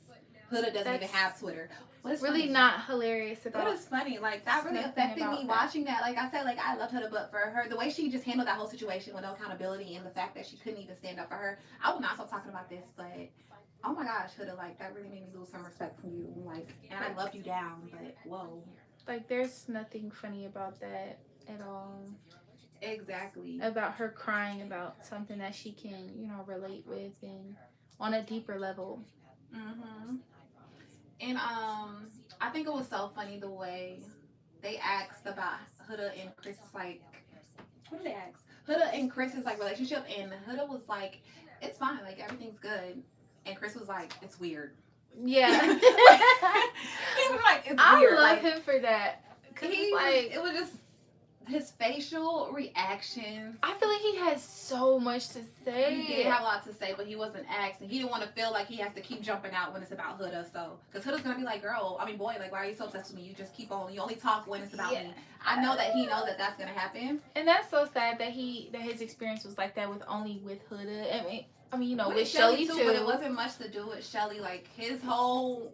Huda doesn't even have Twitter.
What's really not hilarious about
it was funny. Like that really affected me watching that. Like I said, like I loved Huda, but for her, the way she just handled that whole situation with no accountability and the fact that she couldn't even stand up for her, I will not stop talking about this. But oh my gosh, Huda, like that really made me lose some respect from you. Like, and I loved you down, but whoa.
Like there's nothing funny about that at all.
Exactly.
About her crying about something that she can, relate with and on a deeper level.
Mhm. And I think it was so funny the way they asked about Huda and Chris's like, what did they ask? Huda and Chris's like relationship, and Huda was like, it's fine, like everything's good, and Chris was like, it's weird.
Yeah.
He was like, it's weird.
I love him for that. Cause
it was just his facial reactions.
I feel like he has so much to say.
He did have a lot to say, but he wasn't asked, and he didn't want to feel like he has to keep jumping out when it's about Huda. So, because Huda's gonna be like, boy, like, why are you so obsessed with me? You just keep on. You only talk when it's about me. I know that he knows that that's gonna happen.
And that's so sad that his experience was like that with Huda. I mean,
with
Shelly too.
But it wasn't much to do with Shelly. Like his whole.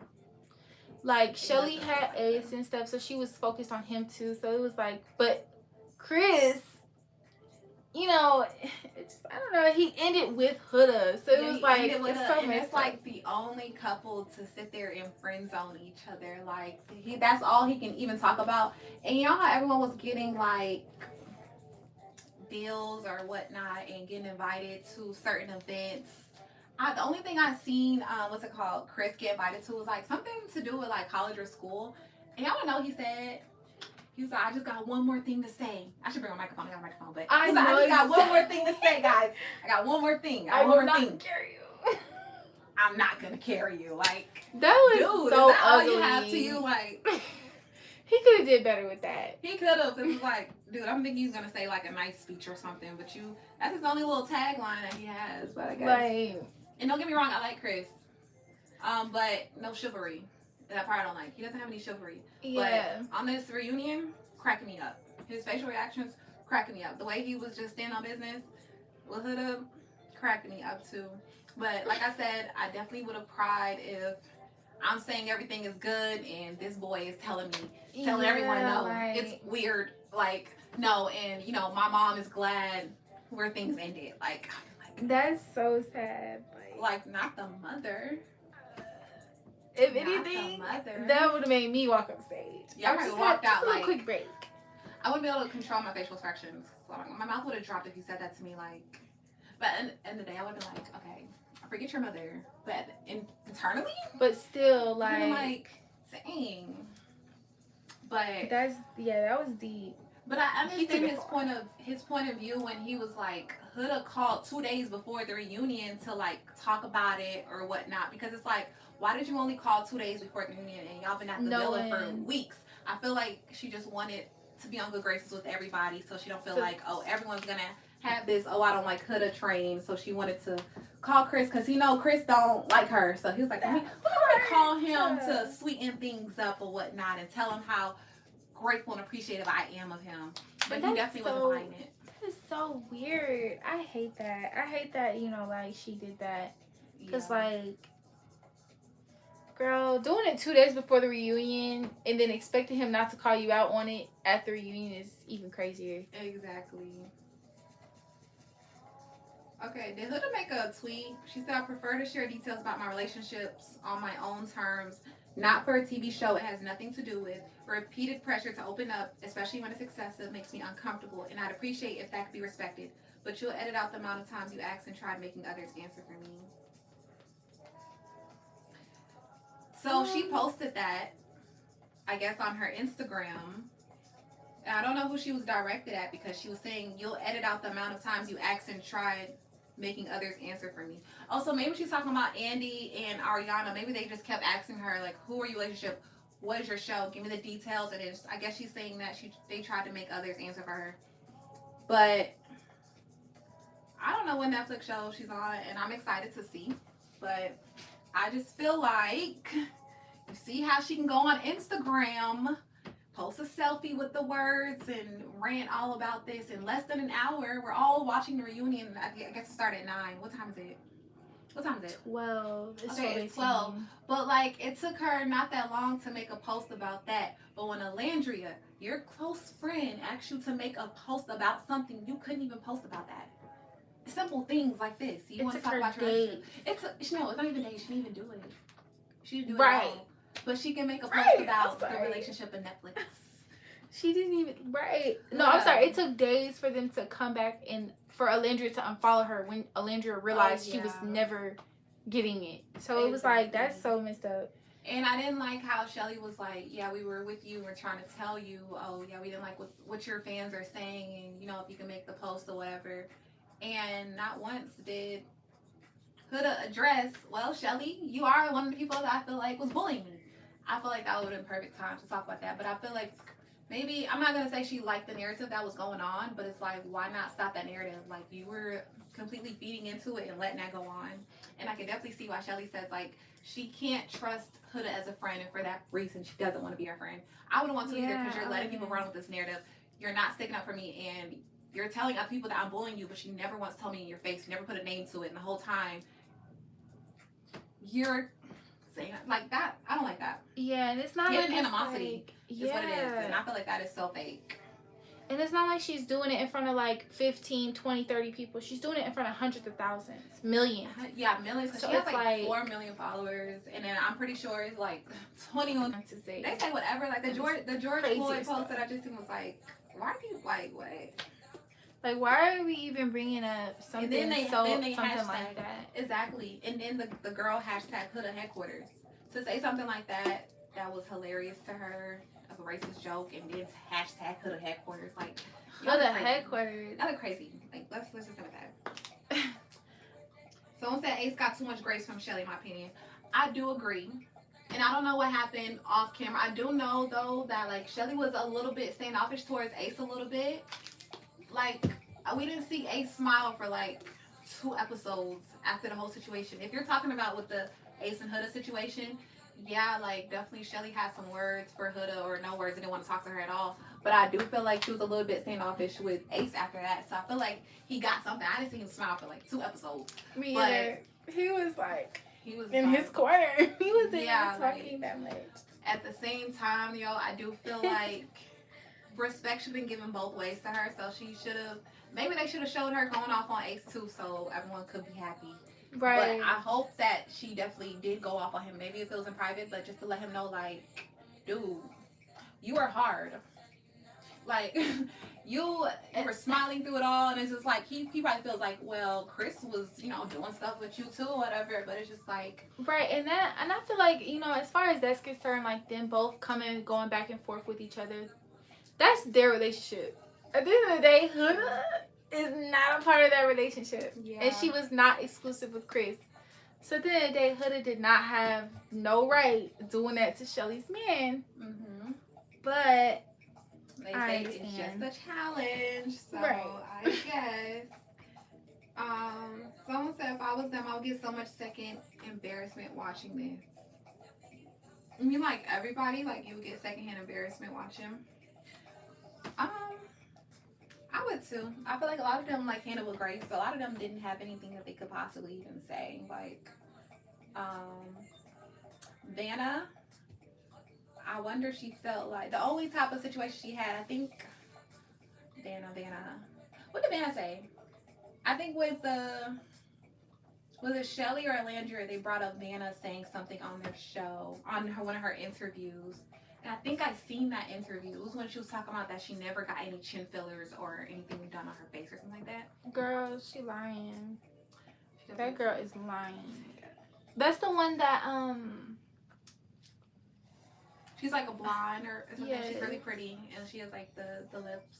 Like Shelly had Ace and stuff, so she was focused on him too. So it was like, but Chris, it's, I don't know. He ended with Huda, so it was like
it's like the only couple to sit there and friend zone each other. Like that's all he can even talk about. And you know how everyone was getting like deals or whatnot and getting invited to certain events. The only thing I seen, Chris get invited to was like something to do with like college or school. And y'all know he said. He was like, I just got one more thing to say. I should bring my microphone. I got a microphone, but I just got one more thing to say, guys. I got one more thing.
I will not carry you.
I'm not gonna carry you. Like
that was
dude,
so
is that
ugly.
All you have to you, like
he could have did better with that.
He could have. It was like, dude, I'm thinking he's gonna say like a nice speech or something, but that's his only little tagline that he has. But I guess.
Like,
and don't get me wrong, I like Chris. But no chivalry. That part I don't like. He doesn't have any chivalry.
Yeah.
But on this reunion, cracking me up. His facial reactions cracking me up. The way he was just standing on business with Huda, cracking me up too. But like I said, I definitely would have cried if I'm saying everything is good and this boy is telling everyone no, like, it's weird. Like, no, and you know, my mom is glad where things ended. Like
that's so sad.
Like not the mother.
If anything, that would have made me walk on stage.
Yeah, I would have walked out like
a quick break.
I wouldn't be able to control my facial expressions. So my mouth would have dropped if you said that to me. Like, but at the end of the day, I would have been like, okay, forget your mother, but internally,
but still, like
saying. But
that was deep.
But I understand his point of view when he was like, Huda called 2 days before the reunion to like talk about it or whatnot, because it's like, why did you only call 2 days before the reunion and y'all been at the villa for weeks? I feel like she just wanted to be on good graces with everybody, so she don't feel like, oh, everyone's gonna have this, oh, I don't like Huda train, so she wanted to call Chris because Chris don't like her, so he was like, we're gonna call him to sweeten things up or whatnot and tell him how grateful and appreciative I am of him. But he definitely wasn't buying it.
That is so weird. I hate that, like she did that. Because like, girl, doing it 2 days before the reunion and then expecting him not to call you out on it at the reunion is even crazier.
Exactly. Okay, did Huda make a tweet? She said, I prefer to share details about my relationships on my own terms, not for a TV show it has nothing to do with. Repeated pressure to open up, especially when it's excessive, makes me uncomfortable, and I'd appreciate if that could be respected. But you'll edit out the amount of times you ask and try making others answer for me. So she posted that, I guess, on her Instagram. And I don't know who she was directed at, because she was saying, you'll edit out the amount of times you asked and tried making others answer for me. Also, maybe she's talking about Andy and Ariana. Maybe they just kept asking her, like, who are your relationship? What is your show? Give me the details. And I guess she's saying that they tried to make others answer for her. But I don't know what Netflix show she's on, and I'm excited to see. But I just feel like, you see how she can go on Instagram, post a selfie with the words and rant all about this in less than an hour. We're all watching the reunion. I guess it started at 9. What time is it?
12.
It's 12. But like, it took her not that long to make a post about that. But when Alandria, your close friend, asked you to make a post about something, you couldn't even post about that. Simple things like this. You want to talk about your relationship. It's not even days. She didn't even do it. She didn't do it at all. But she can make a post about the relationship in Netflix.
She didn't even, No, I'm sorry. It took days for them to come back and for Alandria to unfollow her when Alandria realized she was never getting it. So it was like, that's so messed up.
And I didn't like how Shelly was like, yeah, we were with you. We're trying to tell you, oh, yeah, we didn't like what your fans are saying. And, if you can make the post or whatever. And not once did Huda address, well, Shelly, you are one of the people that I feel like was bullying me. I feel like that would have been perfect time to talk about that. But I feel like maybe, I'm not going to say she liked the narrative that was going on, but it's like, why not stop that narrative? Like, you were completely feeding into it and letting that go on. And I can definitely see why Shelly says, like, she can't trust Huda as a friend, and for that reason, she doesn't want to be her friend. I wouldn't want to either, because you're letting people run with this narrative. You're not sticking up for me, and you're telling other people that I'm bullying you, but you never once tell me in your face. You never put a name to it, and the whole time, you're saying like that. I don't like that.
Yeah, and it's not
like animosity is what it is, and I feel like that is so fake.
And it's not like she's doing it in front of like 15, 20, 30 people. She's doing it in front of hundreds of thousands, millions.
Yeah, millions. So she has like 4 million followers, and then I'm pretty sure it's like 21. They say whatever. Like the George Floyd post that I just seen was like, why are you like what?
Like, why are we even bringing up something something like that?
Exactly. And then the girl hashtag Huda headquarters. To say something like that was hilarious to her, of a racist joke, and then hashtag Huda headquarters. Like,
Huda headquarters.
Y'all are crazy. Like, let's just go with that. Someone said Ace got too much grace from Shelly, in my opinion. I do agree. And I don't know what happened off camera. I do know, though, that, like, Shelly was a little bit standoffish towards Ace a little bit. Like, we didn't see Ace smile for like 2 episodes after the whole situation. If you're talking about with the Ace and Huda situation, yeah, like definitely Shelly had some words for Huda or no words, didn't want to talk to her at all. But I do feel like she was a little bit standoffish with Ace after that. So I feel like he got something. I didn't see him smile for like 2 episodes.
Me either. He was in
like,
his corner. He was in
yeah,
talking that much.
At the same time, yo, I do feel like respect should have been given both ways to her. So she should have, maybe they should have showed her going off on Ace too, so everyone could be happy.
Right.
But I hope that she definitely did go off on him. Maybe if it was in private, but just to let him know, like, dude, you are hard. Like, you were smiling through it all, and it's just like he probably feels like, well, Chris was, you know, doing stuff with you too, or whatever. But it's just like,
right, and I feel like, you know, as far as that's concerned, like them both going back and forth with each other, that's their relationship. At the end of the day, Huda is not a part of that relationship, and she was not exclusive with Chris. So at the end of the day, Huda did not have no right doing that to Shelly's man.
Mm-hmm.
But
they say it's just a challenge, so
right.
I guess. Someone said if I was them, I would get so much second embarrassment watching this. I mean, like everybody, like you would get secondhand embarrassment watching. I would too. I feel like a lot of them like handled with grace. A lot of them didn't have anything that they could possibly even say. Like, Vanna, I wonder if she felt like the only type of situation she had, I think, Vanna. What did Vanna say? I think with was it Shelly or Landry, they brought up Vanna saying something on their show, on one of her interviews. And I think I seen that interview. It was when she was talking about that she never got any chin fillers or anything done on her face or something like that.
Girl, she lying. That girl is lying. That's the one that
she's like a blonde or something.
Yeah.
She's really pretty and she has like the lips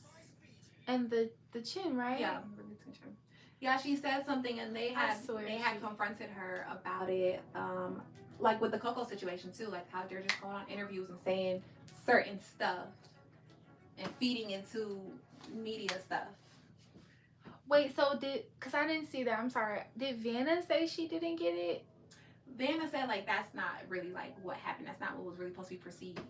and the chin, right?
Yeah, really chin. Yeah, she said something and they had confronted her about it. Like with the Coco situation too, like how they're just going on interviews and saying certain stuff and feeding into media stuff.
Wait, so because I didn't see that, I'm sorry. Did Vanna say she didn't get it?
Vanna said like that's not really like what happened. That's not what was really supposed to be perceived.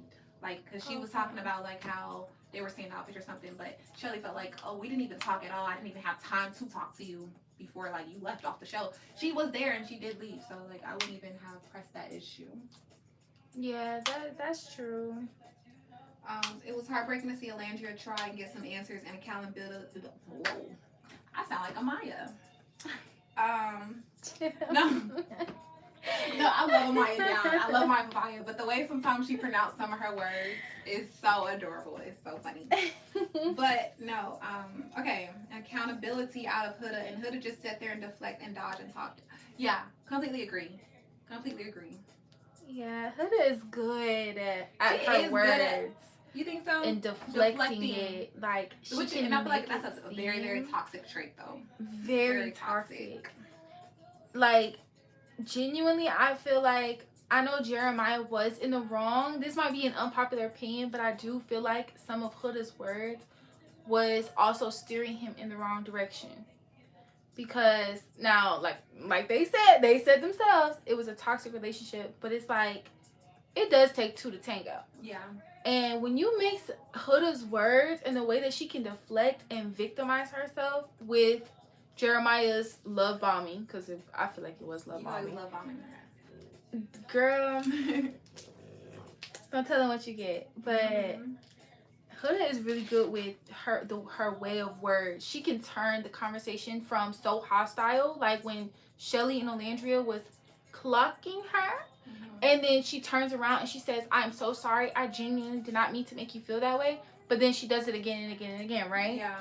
Like, because she was talking about like how they were standoffish or something, but Shelly felt like, oh, we didn't even talk at all. I didn't even have time to talk to you before like you left off the show. She was there and she did leave, so like I wouldn't even have pressed that issue.
Yeah, that's true.
It was heartbreaking to see Alandria try and get some answers and accountability. Whoa, I sound like Amaya. No, I love Amaya down. I love my Amaya, but the way sometimes she pronounced some of her words is so adorable. It's so funny. But no, okay, accountability out of Huda, and Huda just sat there and deflect and dodge and talked. Yeah, completely agree.
Yeah, Huda is good at her words.
You think so?
And deflecting it, like
and I feel like that's a very, very toxic trait, though.
Very toxic. Like, genuinely, I feel like, I know Jeremiah was in the wrong. This might be an unpopular opinion, but I do feel like some of Huda's words was also steering him in the wrong direction. Because now, like they said themselves, it was a toxic relationship, but it's like, it does take two to tango.
Yeah.
And when you mix Huda's words and the way that she can deflect and victimize herself with Jeremiah's love bombing, because I feel like it was love bombing.
Love bombing.
Girl, don't tell them what you get. But Huda is really good with her way of words. She can turn the conversation from so hostile, like when Shelly and Alandria was clocking her, and then she turns around and she says, "I'm so sorry. I genuinely did not mean to make you feel that way." But then she does it again and again and again, right?
Yeah.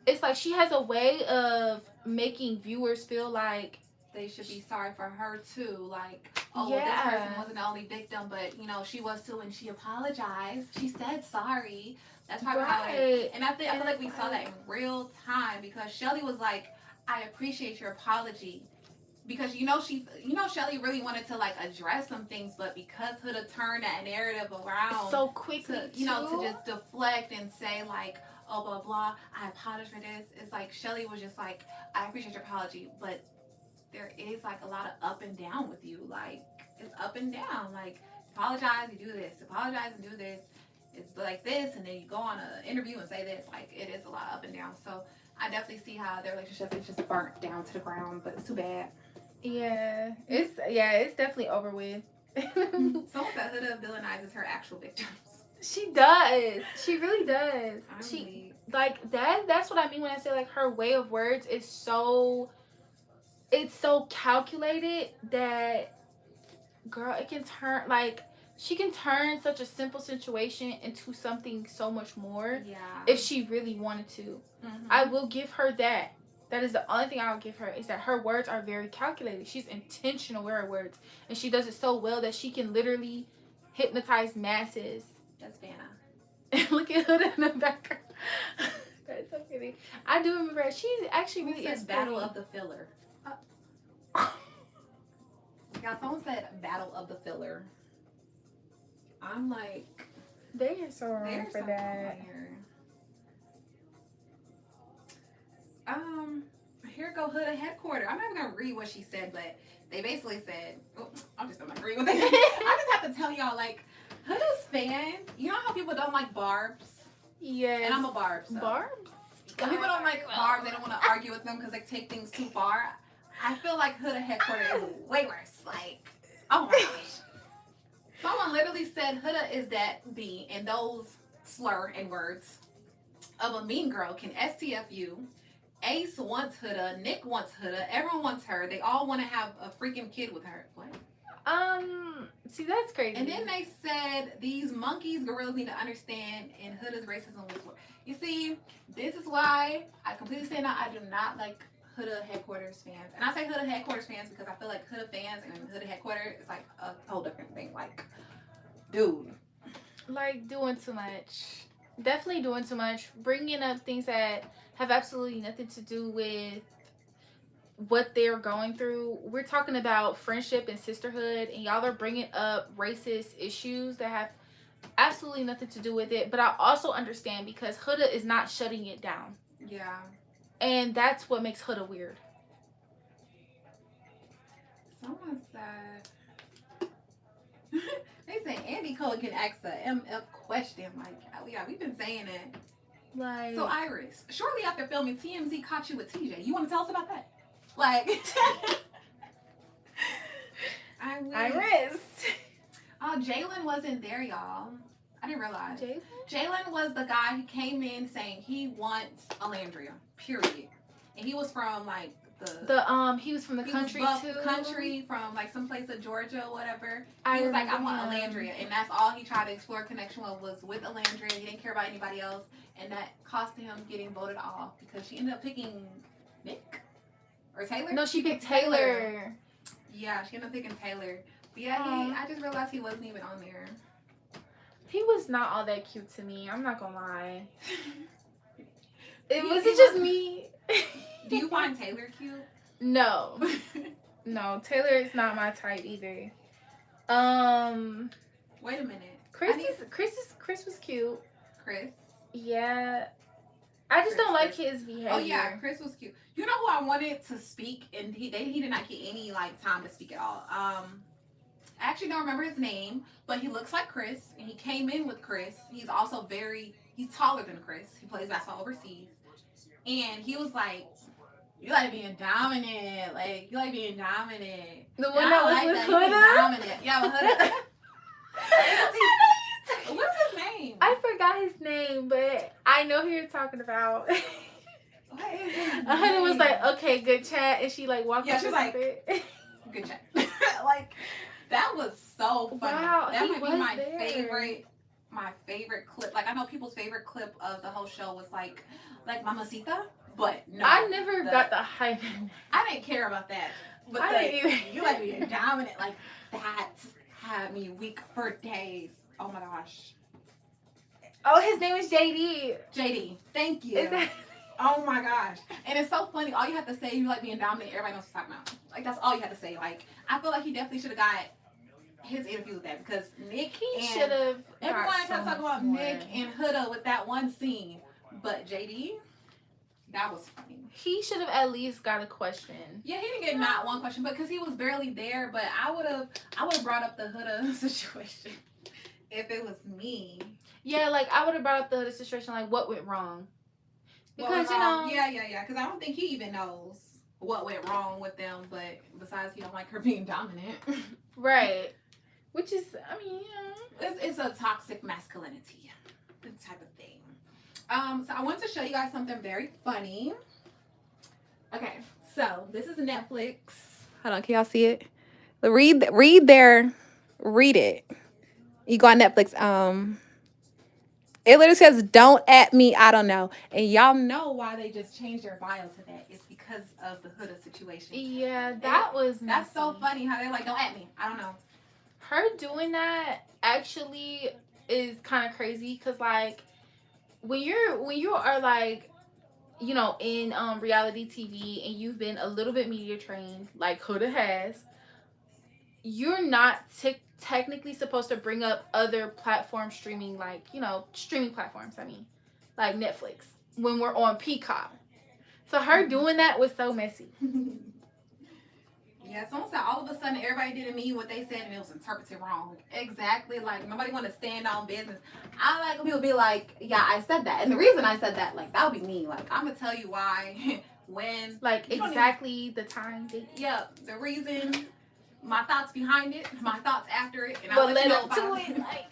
It's like she has a way of making viewers feel like
they should be sorry for her too. Like, oh, well, this person wasn't the only victim, but you know she was too, and she apologized. She said sorry. That's probably how it. And I feel like we saw that in real time because Shelly was like, "I appreciate your apology," because Shelly really wanted to like address some things, but because Huda turned that narrative around
so quickly,
to just deflect and say like, oh, blah, blah, I apologize for this. It's like Shelly was just like, I appreciate your apology, but there is like a lot of up and down with you. Like, it's up and down. Like, apologize, you do this. Apologize and do this. It's like this, and then you go on an interview and say this. Like, it is a lot up and down. So I definitely see how their relationship is just burnt down to the ground, but it's too bad.
Yeah, it's definitely over with.
Someone said Huda villainizes her actual victims.
She does. She really does.
She
like that. That's what I mean when I say like her way of words is so. It's so calculated that, girl, it can turn like she can turn such a simple situation into something so much more.
Yeah.
If she really wanted to, I will give her that. That is the only thing I'll give her, is that her words are very calculated. She's intentional with her words, and she does it so well that she can literally hypnotize masses.
That's Vanna.
Look at Huda in the background. That's so funny. I do remember her. She actually really is
Battle of the Filler. Yeah, someone said Battle of the Filler. I'm like,
they are so wrong for that.
Here go Huda headquarters. I'm not even gonna read what she said, but they basically said, I'm just not read what they said. I just have to tell y'all, like, Huda's fans, you know how people don't like barbs?
Yes.
And I'm a barb. So.
Barbs?
When people don't like barbs, they don't want to argue with them because they take things too far. I feel like Huda headquarters is way worse. Like, oh my gosh. Someone literally said Huda is that B, and those slur and words of a mean girl can STF you. Ace wants Huda, Nick wants Huda, everyone wants her. They all want to have a freaking kid with her. What?
See, that's crazy.
And then they said these monkeys, gorillas need to understand, and Huda's racism was worse. You see, this is why I completely stand out. I do not like Huda headquarters fans. And I say Huda headquarters fans because I feel like Huda fans and Huda headquarters is like a whole different thing. Like, dude.
Like, doing too much. Definitely doing too much. Bringing up things that have absolutely nothing to do with what they're going through. We're talking about friendship and sisterhood, and y'all are bringing up racist issues that have absolutely nothing to do with it. But I also understand because Huda is not shutting it down.
Yeah.
And that's what makes Huda weird.
Someone said they say Andy Cole can ask a MF question. Like, oh yeah, we've been saying it.
Like,
so Iris, shortly after filming, TMZ caught you with TJ. You want to tell us about that? Like,
Iris.
Jalen wasn't there, y'all. I didn't realize.
Jalen
was the guy who came in saying he wants Alandria. Period. And he was from like
he was from the country too.
Country from like some place of Georgia or whatever.
He
was like, I want Alandria, and that's all he tried to explore connection with Alandria. He didn't care about anybody else, and that cost him getting voted off because she ended up picking Nick or Taylor.
No, she picked Taylor.
Yeah, she ended up picking Taylor. But yeah, I just realized he wasn't even on there.
He was not all that cute to me. I'm not gonna lie. Was it just me?
Do you find Taylor cute?
No. No, Taylor is not my type either.
Wait a minute.
Chris was cute.
Chris?
Yeah. I just don't like his behavior.
Oh yeah, Chris was cute. You know who I wanted to speak, and he did not get any like time to speak at all. I actually don't remember his name, but he looks like Chris, and he came in with Chris. He's also he's taller than Chris. He plays basketball overseas. And he was like, you like being dominant. Like, you like being dominant.
The one that was with Huda?
Yeah, with Huda. What's his name?
I forgot his name, but I know who you're talking about.
What is his name?
Huda was like, okay, good chat. And she like walked up
she's like, good chat. Like, that was so funny.
Wow,
that might be my favorite clip. Like, I know people's favorite clip of the whole show was like Mamacita, but no.
I never got the hype.
I didn't care about that. But you like being dominant, like that had me weak for days. Oh my gosh.
Oh, his name is JD.
JD, thank you. Oh my gosh. And it's so funny. All you have to say, you like being dominant, everybody knows what you're talking about. Like, that's all you have to say. Like, I feel like he definitely should have got his interview with that because Nick
should have.
Everyone kept talking about Nick and Huda with that one scene. But JD, That was funny.
He should have at least got a question.
Yeah, he didn't get not one question, but because he was barely there. But I would have brought up the Huda situation if it was me.
Yeah, like I would have brought up the situation, like what went wrong. Because
yeah. Because I don't think he even knows what went wrong with them. But besides, he don't like her being dominant.
Right. Which is, I mean,
it's a toxic masculinity type of thing. So I want to show you guys something very funny. Okay, so this is Netflix. Hold on, can y'all see it? Read it. You go on Netflix. It literally says, "Don't at me, I don't know." And y'all know why they just changed their bio to that. It's because of the Huda situation.
Yeah,
that's so funny how they're like, "Don't at me, I don't know."
Her doing that actually is kind of crazy because, like, when you are like, you know, in reality TV and you've been a little bit media trained, like Huda has, you're not technically supposed to bring up other platform streaming, like, you know, streaming platforms. I mean, like Netflix when we're on Peacock. So her doing that was so messy.
Yeah, someone said all of a sudden everybody didn't mean what they said and it was interpreted wrong. Exactly. Like, nobody want to stand on business. I like when people be like, yeah, I said that. And the reason I said that, like, that would be me. Like, I'm going to tell you why, when.
Like, exactly the time.
Yeah, the reason, my thoughts behind it, my thoughts after it. And
I'll let you know
to it. Like,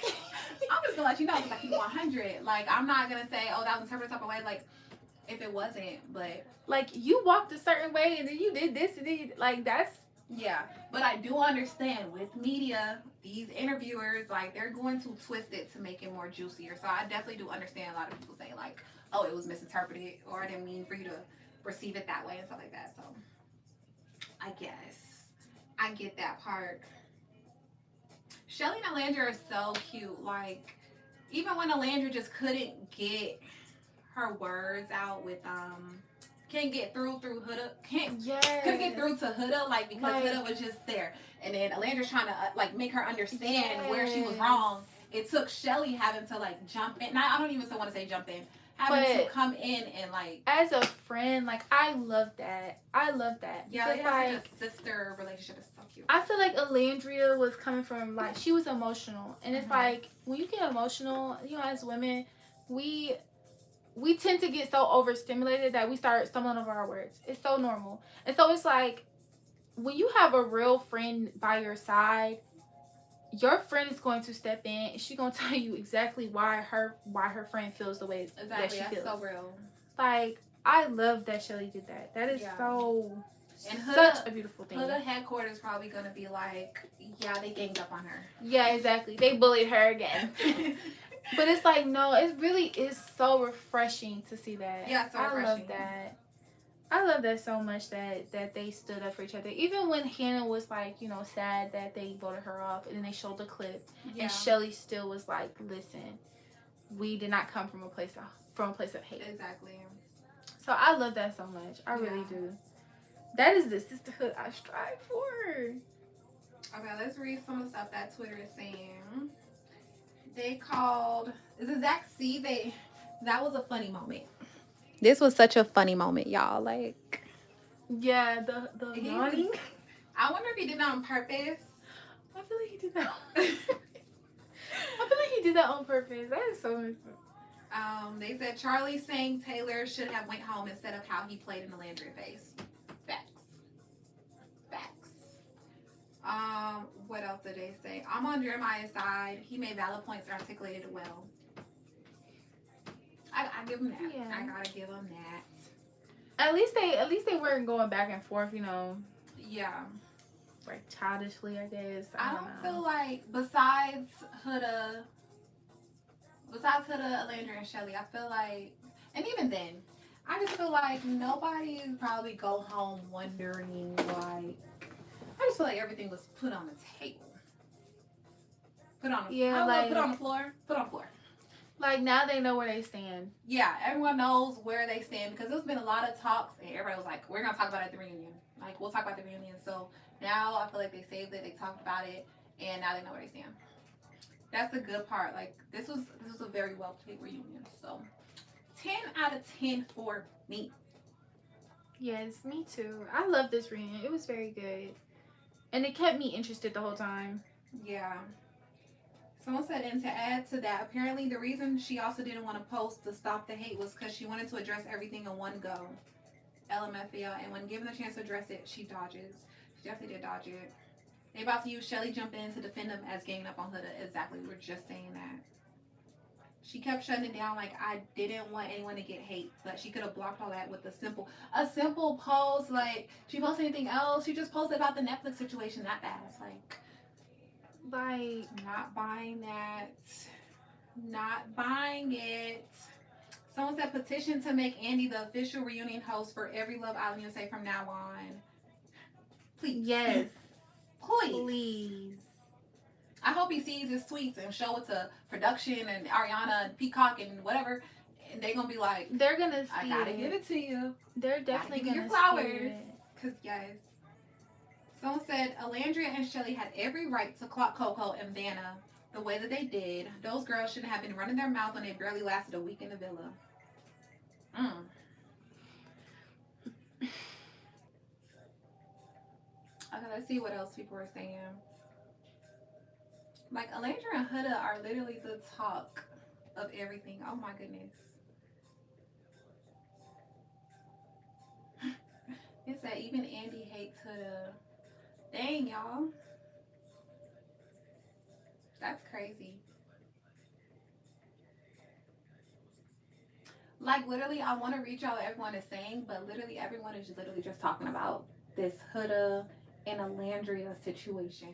I'm just going to let you know, it's like 100. Like, I'm not going to say, oh, that was interpreted type of way. Like, if it wasn't, but.
Like, you walked a certain way and then you did this and then, like, that's.
Yeah, but I do understand with media, these interviewers, like, they're going to twist it to make it more juicier. So I definitely do understand a lot of people saying, like, oh, it was misinterpreted, or I didn't mean for you to receive it that way and stuff like that. So I guess I get that part. Shelly and Alandra are so cute. Like, even when Alandra just couldn't get her words out with can't get through Huda. Couldn't get through to Huda, like, because Huda was just there. And then Alandra's trying to, like, make her understand where she was wrong. It took Shelly having to, like, jump in. Now, I don't even want to say jump in. Having to come in and, like...
As a friend, like, I love that.
Yeah, they have such a sister relationship. It's so cute.
I feel like Alandria was coming from, like, she was emotional. And it's like, when you get emotional, you know, as women, we tend to get so overstimulated that we start stumbling over our words. It's so normal. And so it's like, when you have a real friend by your side, your friend is going to step in and she's going to tell you exactly why her friend feels the way that she feels.
That's so real.
Like, I love that Shelly did that. That is such a beautiful thing.
Huda headquarters probably going to be like, yeah, they ganged up on her.
Yeah, exactly. They bullied her again. But it's like, no, it really is so refreshing to see that.
Yeah, so refreshing.
I love that. I love that so much that they stood up for each other. Even when Hannah was, like, you know, sad that they voted her off, and then they showed the clip, and Shelly still was like, listen, we did not come from a place of hate.
Exactly.
So I love that so much. I really do. That is the sisterhood I strive for.
Okay, let's read some of the stuff that Twitter is saying. They called, is it Zach C? That was a funny moment. This was such a funny moment, y'all. Like,
yeah, the yawning.
I wonder if he did that on purpose.
I feel like he did that. I feel like he did that on purpose. That is so much fun.
They said Charlie saying Taylor should have went home instead of how he played in the Landry face. Facts. What else did they say? I'm on Jeremiah's side. He made valid points and articulated it well. I give him that. Yeah. I gotta give him that.
At least they weren't going back and forth, you know.
Yeah.
Like, childishly, I guess.
I don't feel like, besides Huda, Alandra, and Shelly, I feel like, and even then, I just feel like nobody probably go home wondering, like, I just feel like everything was put on the table. Put on the floor.
Like, now they know where they stand.
Yeah, everyone knows where they stand because there's been a lot of talks and everybody was like, we're going to talk about it at the reunion. Like, we'll talk about the reunion. So now I feel like they saved it, they talked about it, and now they know where they stand. That's the good part. Like, this was a very well played reunion. So 10 out of 10 for me.
Yes, me too. I love this reunion. It was very good. And it kept me interested the whole time.
Yeah. Someone said, and to add to that, apparently the reason she also didn't want to post to stop the hate was because she wanted to address everything in one go. LMFAO. And when given the chance to address it, she dodges. She definitely did dodge it. They about to use Shelly jump in to defend them as ganging up on Huda. Exactly. We were just saying that. She kept shutting it down like I didn't want anyone to get hate, but she could have blocked all that with a simple post. Like she posted anything else, she just posted about the Netflix situation that fast. Like not buying that, not buying it. Someone said petition to make Andy the official reunion host for every Love Island USA from now on. Please.
Yes.
Please. I hope he sees his tweets and show it to production and Ariana and Peacock and whatever, and they're gonna be like,
they're gonna see
I gotta give it to you.
They're definitely
gonna
give
your flowers. Cause yes. Someone said Alandria and Shelly had every right to clock Coco and Vanna the way that they did. Those girls shouldn't have been running their mouth when they barely lasted a week in the villa. Okay, let's see what else people are saying. Like, Alandra and Huda are literally the talk of everything. Oh my goodness. It said even Andy hates Huda. Dang, y'all. That's crazy. Like, literally, I want to reach out what everyone is saying, but literally everyone is literally just talking about this Huda and Alandria situation.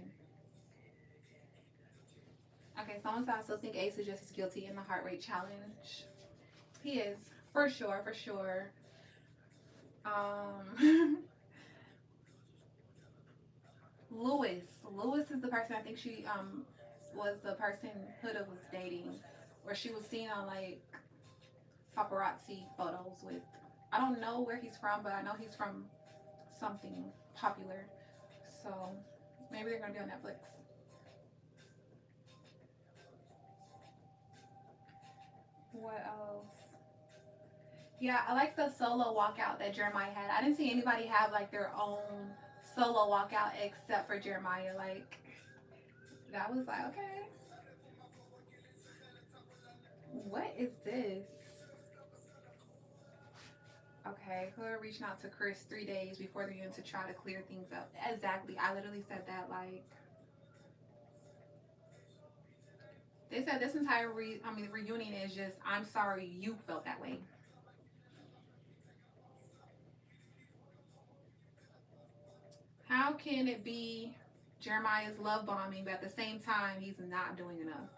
Okay, someone said I still think Ace is just as guilty in the heart rate challenge. He is, for sure, for sure. Lewis is the person I think she was the person Huda was dating, or she was seen on like paparazzi photos with. I don't know where he's from, but I know he's from something popular. So maybe they're gonna be on Netflix. What else? Yeah, I like the solo walkout that Jeremiah had. I didn't see anybody have like their own solo walkout except for Jeremiah. Like, that was like, okay. What is this? Okay, Huda reaching out to Chris 3 days before the reunion to try to clear things up. Exactly. I literally said that. Like, they said this entire reunion is just, I'm sorry you felt that way. How can it be Jeremiah's love bombing, but at the same time, he's not doing enough?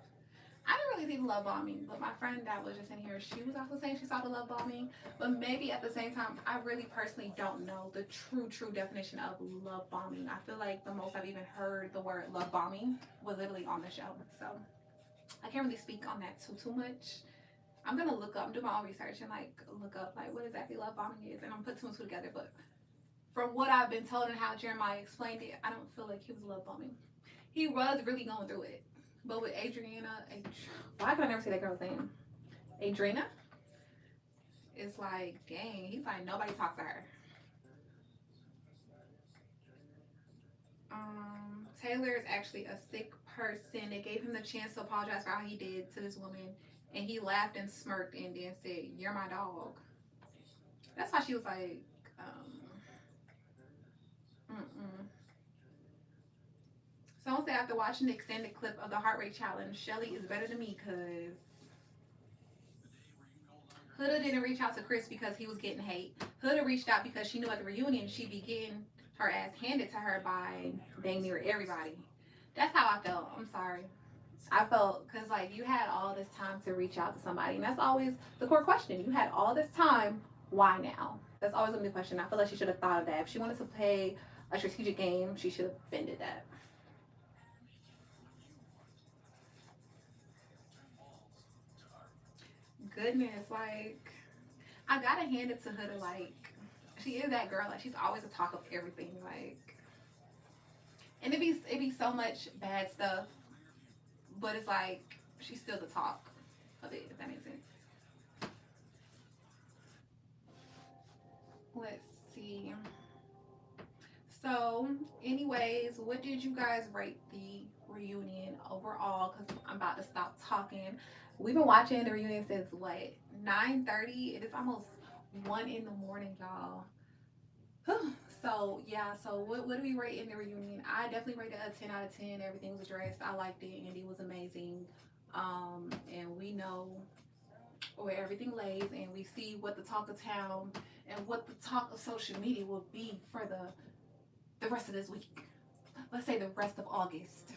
I didn't really see the love bombing, but my friend that was just in here, she was also saying she saw the love bombing. But maybe at the same time, I really personally don't know the true definition of love bombing. I feel like the most I've even heard the word love bombing was literally on the show. So I can't really speak on that too much. I'm gonna look up, do my own research and like look up like what exactly love bombing is, and I'm gonna put two and two together. But from what I've been told and how Jeremiah explained it, I don't feel like he was love bombing. He was really going through it. But with why can I never say that girl's name? Adriana? It's like, dang, he's like, nobody talks to her. Taylor is actually a sick person. They gave him the chance to apologize for how he did to this woman, and he laughed and smirked and then said, "You're my dog." That's why she was like, Someone said after watching the extended clip of the heart rate challenge, Shelly is better than me because Huda didn't reach out to Chris because he was getting hate. Huda reached out because she knew at the reunion she'd be getting her ass handed to her by dang near everybody. That's how I felt. I'm sorry. I felt because like you had all this time to reach out to somebody, and that's always the core question. You had all this time. Why now? That's always gonna be the question. I feel like she should have thought of that. If she wanted to play a strategic game, she should have been did that. Goodness, like I gotta hand it to Huda. Like she is that girl. Like she's always a talk of everything. Like, and it'd be so much bad stuff, but it's like she's still the talk of it. If that makes sense. Let's see. So, anyways, what did you guys rate the reunion overall? Because I'm about to stop talking. We've been watching the reunion since what, 9:30? It is almost 1 in the morning, y'all. So yeah, so what do we rate in the reunion? I definitely rated a 10 out of 10. Everything was addressed. I liked it. Andy was amazing. And we know where everything lays, and we see what the talk of town and what the talk of social media will be for the rest of this week. Let's say the rest of August.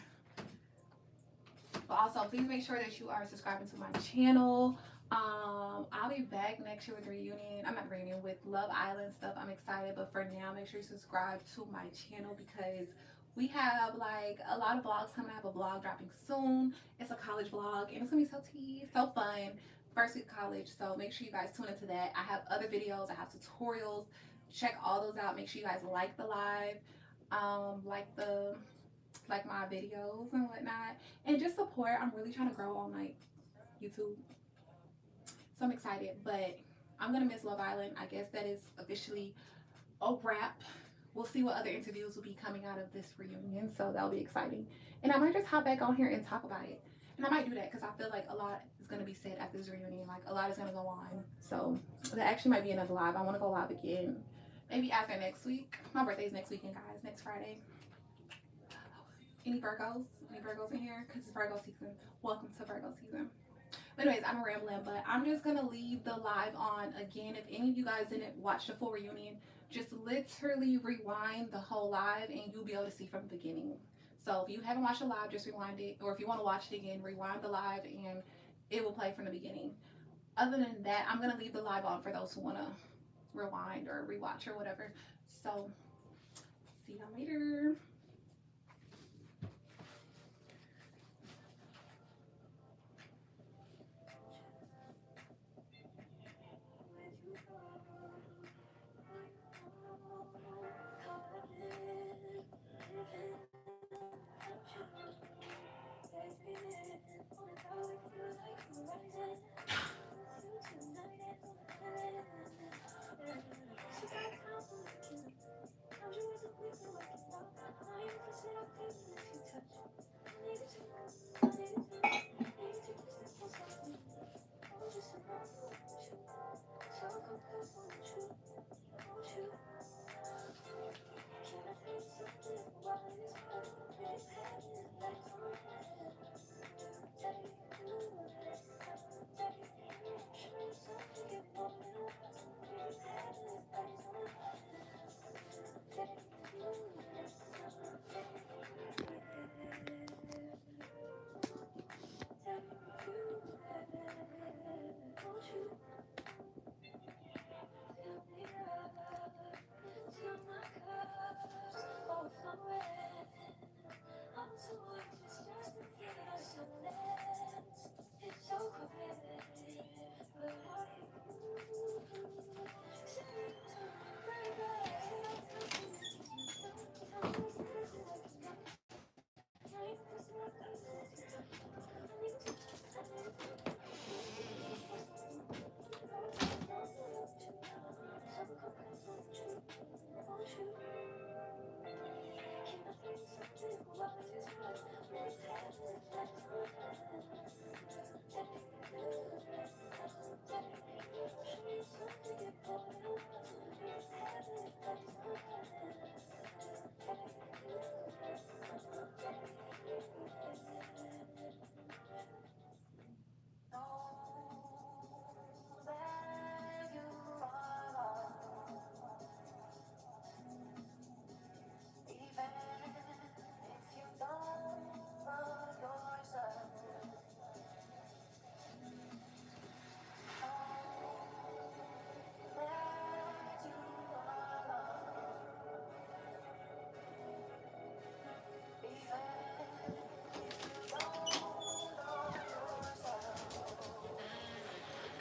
But also, please make sure that you are subscribing to my channel. I'll be back next year with the reunion. I'm not reunion with Love Island stuff. I'm excited, but for now, make sure you subscribe to my channel because we have like a lot of vlogs coming. I have a vlog dropping soon. It's a college vlog, and it's gonna be so tea, so fun. First week of college, so make sure you guys tune into that. I have other videos. I have tutorials. Check all those out. Make sure you guys like the live, like my videos and whatnot, and just support. I'm really trying to grow on like YouTube, so I'm excited. But I'm gonna miss Love Island. I guess that is officially a wrap. We'll see what other interviews will be coming out of this reunion, so that'll be exciting. And I might just hop back on here and talk about it. And I might do that because I feel like a lot is gonna be said at this reunion. Like a lot is gonna go on. So that actually might be another live. I want to go live again, maybe after next week. My birthday's next weekend, guys. Next Friday. Any Virgos? Any Virgos in here? Because it's Virgo season. Welcome to Virgo season. But anyways, I'm rambling, but I'm just going to leave the live on again. If any of you guys didn't watch the full reunion, just literally rewind the whole live and you'll be able to see from the beginning. So if you haven't watched the live, just rewind it. Or if you want to watch it again, rewind the live and it will play from the beginning. Other than that, I'm going to leave the live on for those who want to rewind or rewatch or whatever. So see y'all later.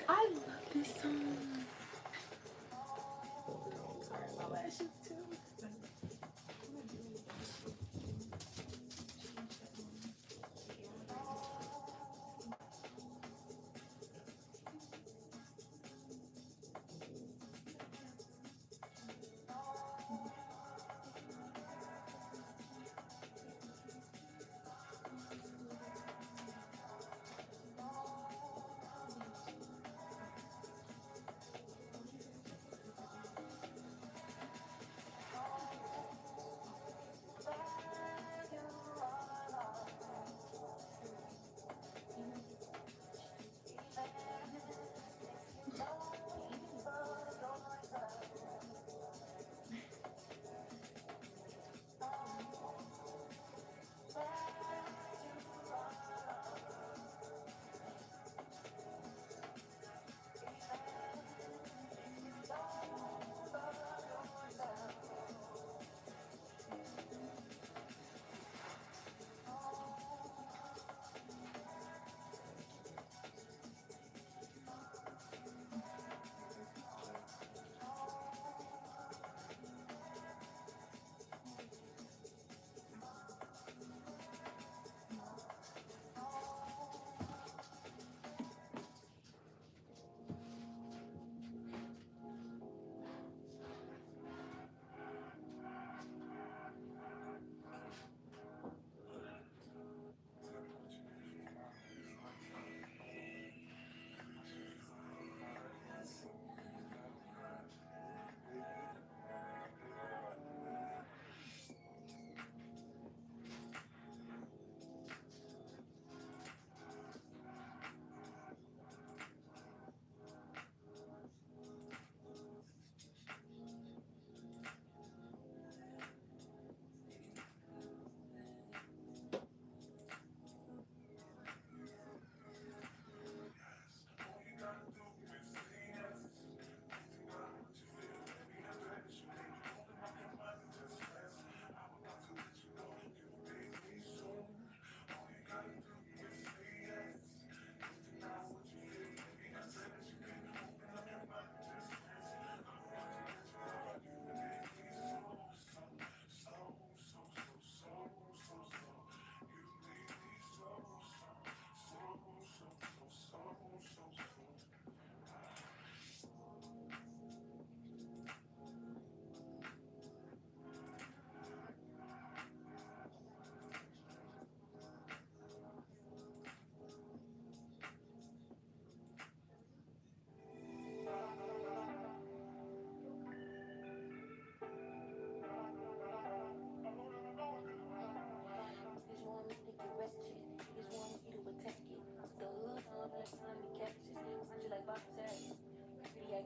I love this song. My lashes too.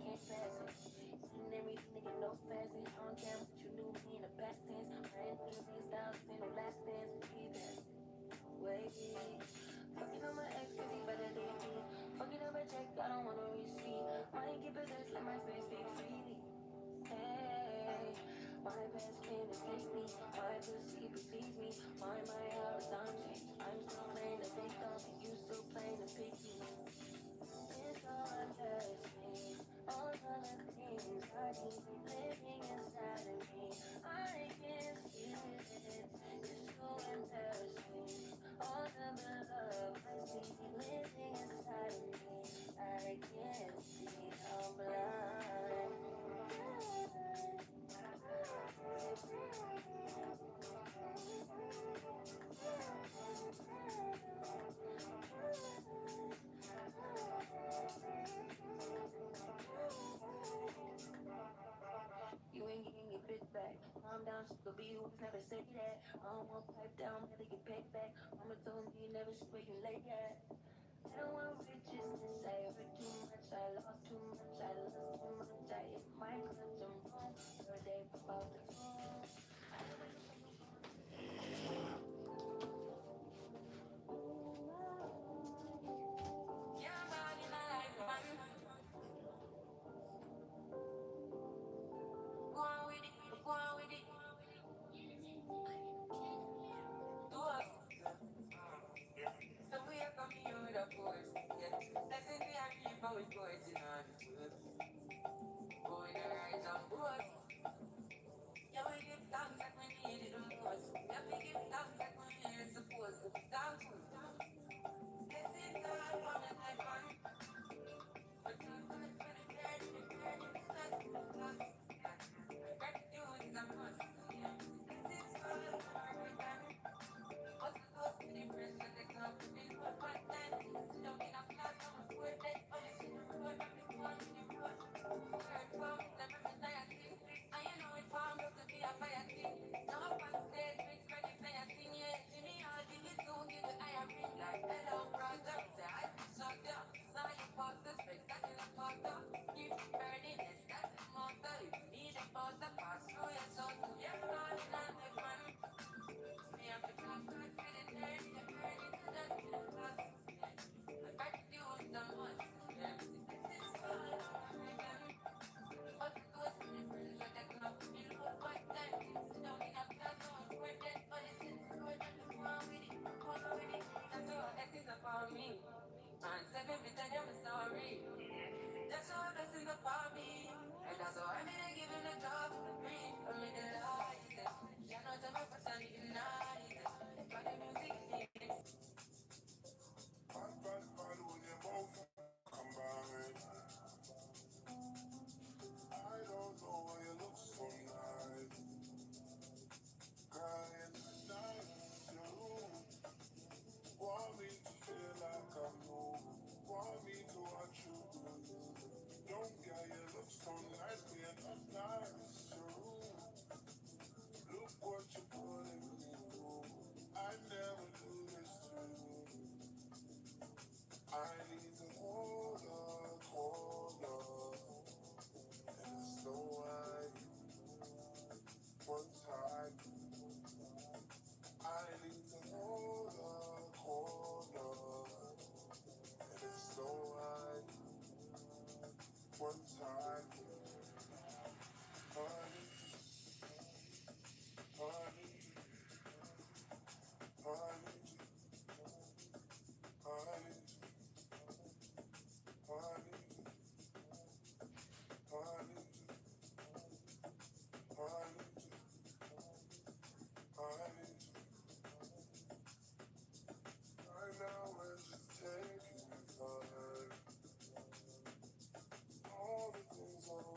can't pass it. Eating everything, nigga, no fasting. I don't care what you knew me in the past tense. Brand new freestyles in the last dance. Be that way. Fucking on my ex, cause he better than me. Fucking up a check, I don't wanna receive. Might get possessed, let my space speak freely. Hey, my past can't escape me. My pussy please me. My heart is on change. I'm still playing the victim, and you still playing the picky. It's so embarrassing. All the things I need living inside of me. I can't feel it. It's so embarrassing. All of the love I see living inside of me. I can't see. I'm blind. You ain't getting your bitch back. Calm down, she could be who was never say that. I don't want pipe down, better get paid back. Mama told me you never see where you lay at. I don't want riches since I hurt too much. I lost too much, I lost too much. I hit my clutch, I'm wrong. Third day about the phone. Yeah, I'm out in my life, man. Go on with it, go on with it. Do us. So we are coming here with a force. Yeah. Blessing the happy, but with boys in on the foot. Going to rise on board. Yeah, we give thanks like we need it the most. Yeah, we give thanks like we need it supposed to. Thanks. Blessings all upon the life, man. But thank God for the journey, the blessing, the plus. Gratitude is a must. Yeah. Blessings all upon our return. What's the cost of the friends that they come to me? What one time? Sit down in a class, I'm a poor dead. Only see the road, I'm the one in the road. Word from never been tired thing. And you know it formed up to be a fire thing. Now up on stage, with credit, say I sing, yeah. See me all give it soon, give it higher ring. Like hello, brother. Say I shut up. Saw you post the spectacular photo. Keep burning this, that's the motto. If you need a photo, pass through your soul to your God and I'll make one. Me have to thank God for the journey, to just be the plus. I gratitude is a must. Yeah, this is all I'm written. What's the cost of the friends that they come to me? Lord, what time? Sit down in a class, I'm worth it. But it's in the road, and go on with it, go on with it. That's all blessings upon me. And 7 feet, I am sorry. That's all blessings upon me. And that's all I'm gonna give him the top. Breathe, I'm in the light. You know, some of us are in the night. But the music is. Bad when you both combine. I don't know why you look so nice. Crying tonight, you want me to feel like I'm new. Want me to watch you do. Don't get you look so nice, being up nice, you. Look what you're putting me through. I never do this to you. I need to hold on, and it's so white. One time, I need to hold on, and it's so white. One time, honey, honey, honey, honey, honey, honey, honey, honey. Right now we're just taking time. All the things on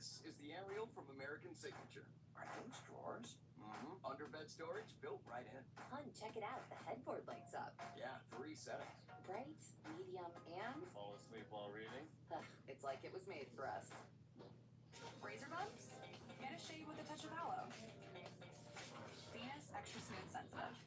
This is the aerial from American Signature. Are those drawers? Mm-hmm. Underbed storage built right in.
Hun, check it out. The headboard lights up.
Yeah, 3 settings.
Bright, medium, and...
Fall asleep while reading?
It's like it was made for us.
Razor bumps? Get a shave with a touch of aloe. Venus, extra smooth sensitive.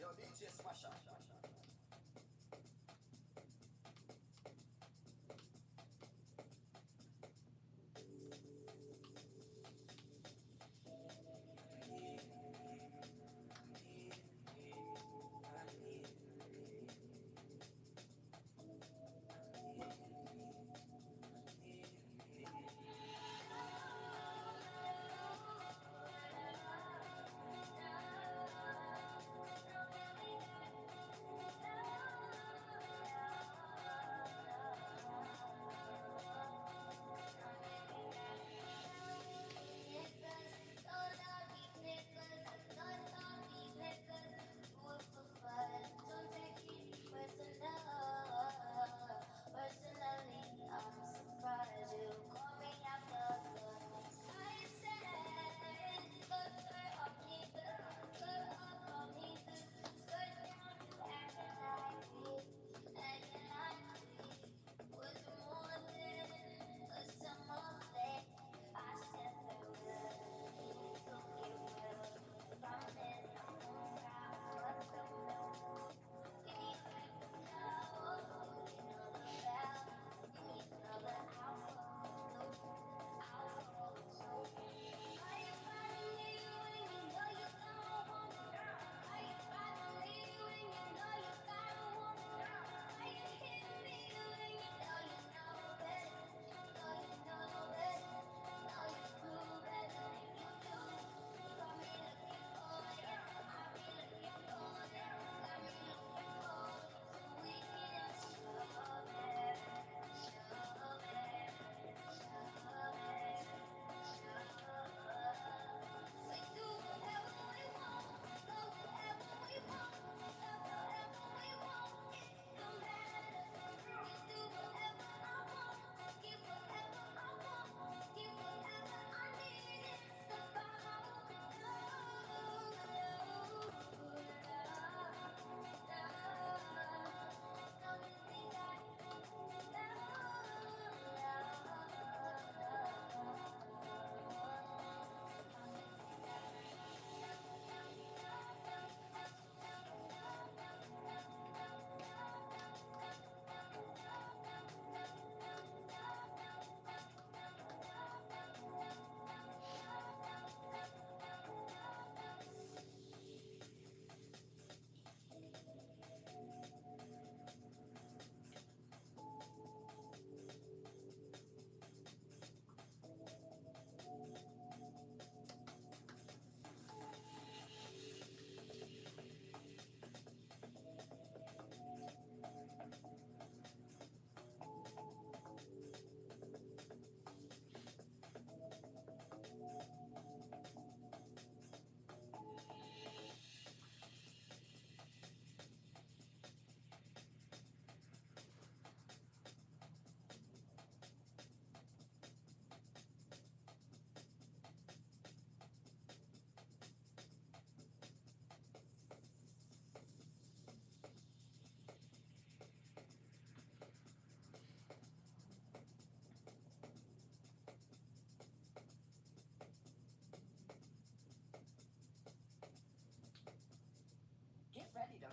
Yo, DJ Smasher.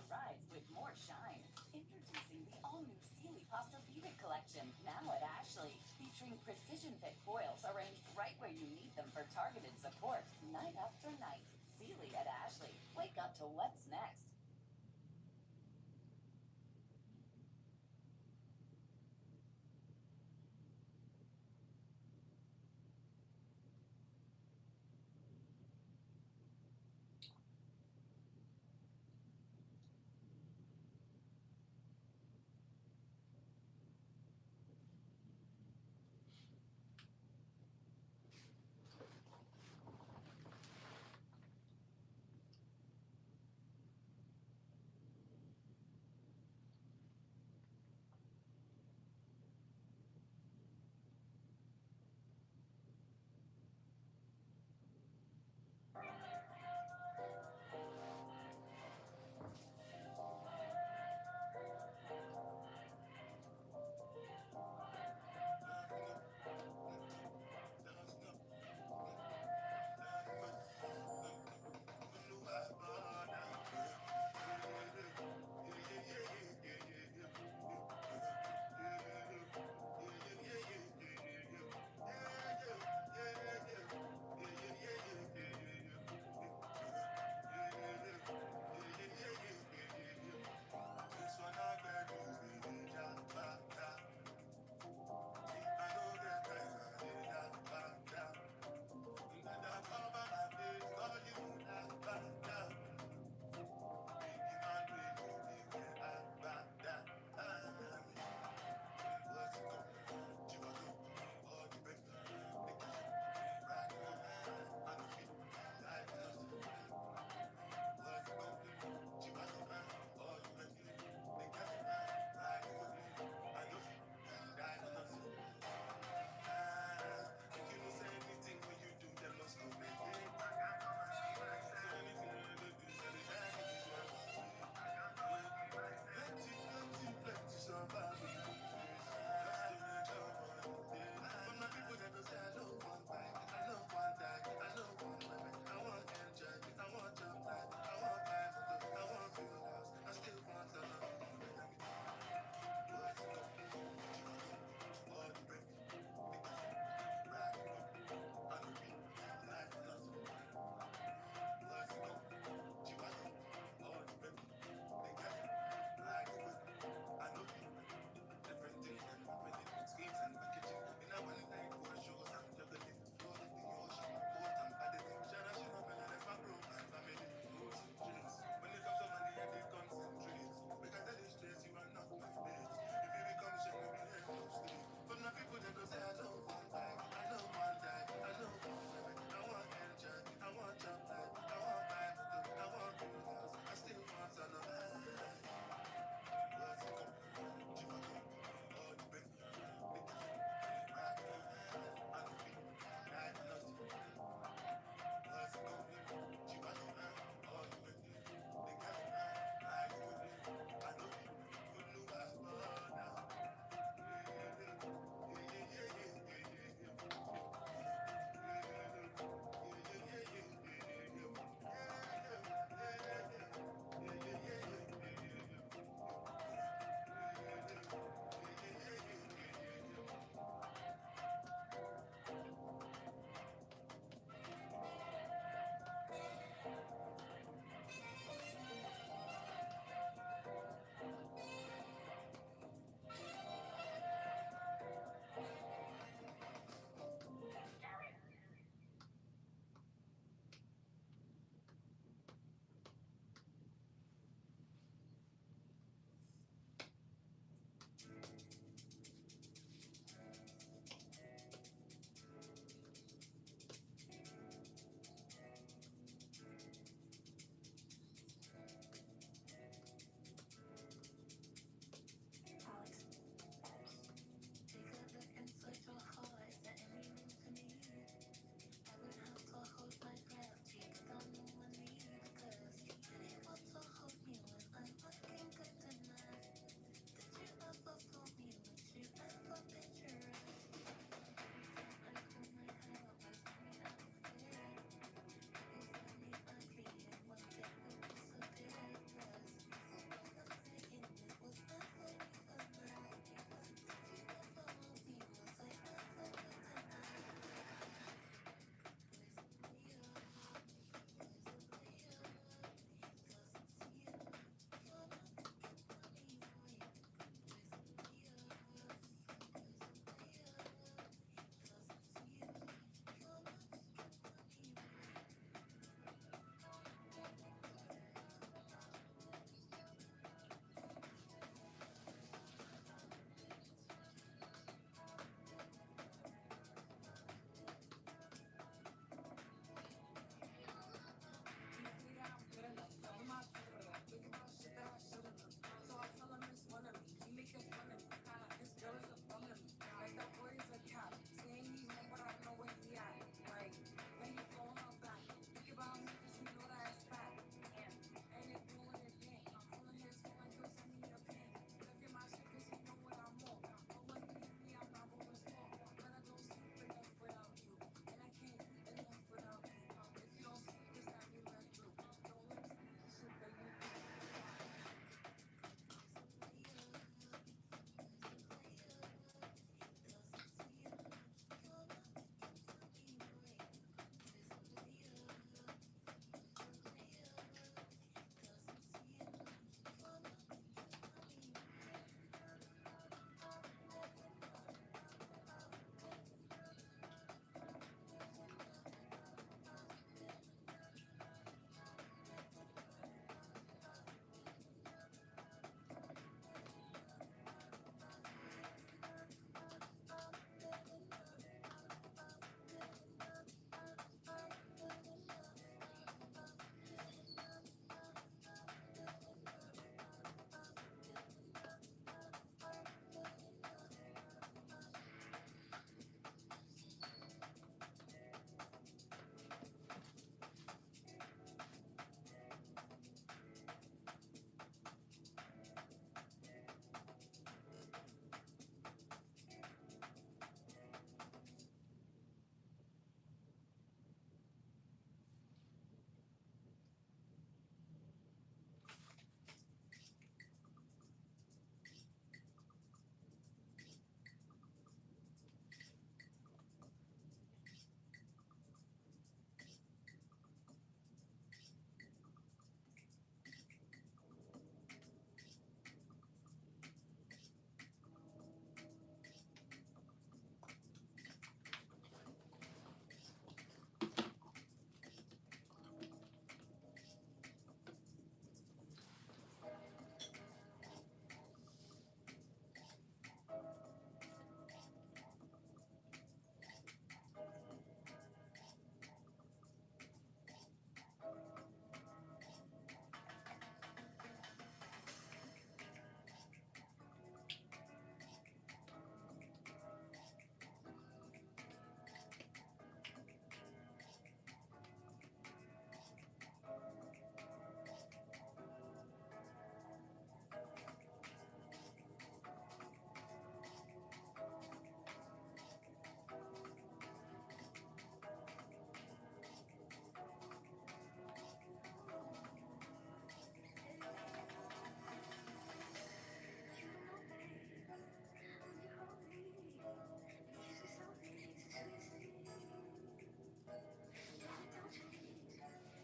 rise with more shine. Introducing the all-new Sealy Posturepedic collection, now at Ashley, featuring precision-fit coils arranged right where you need them for targeted support, night after night.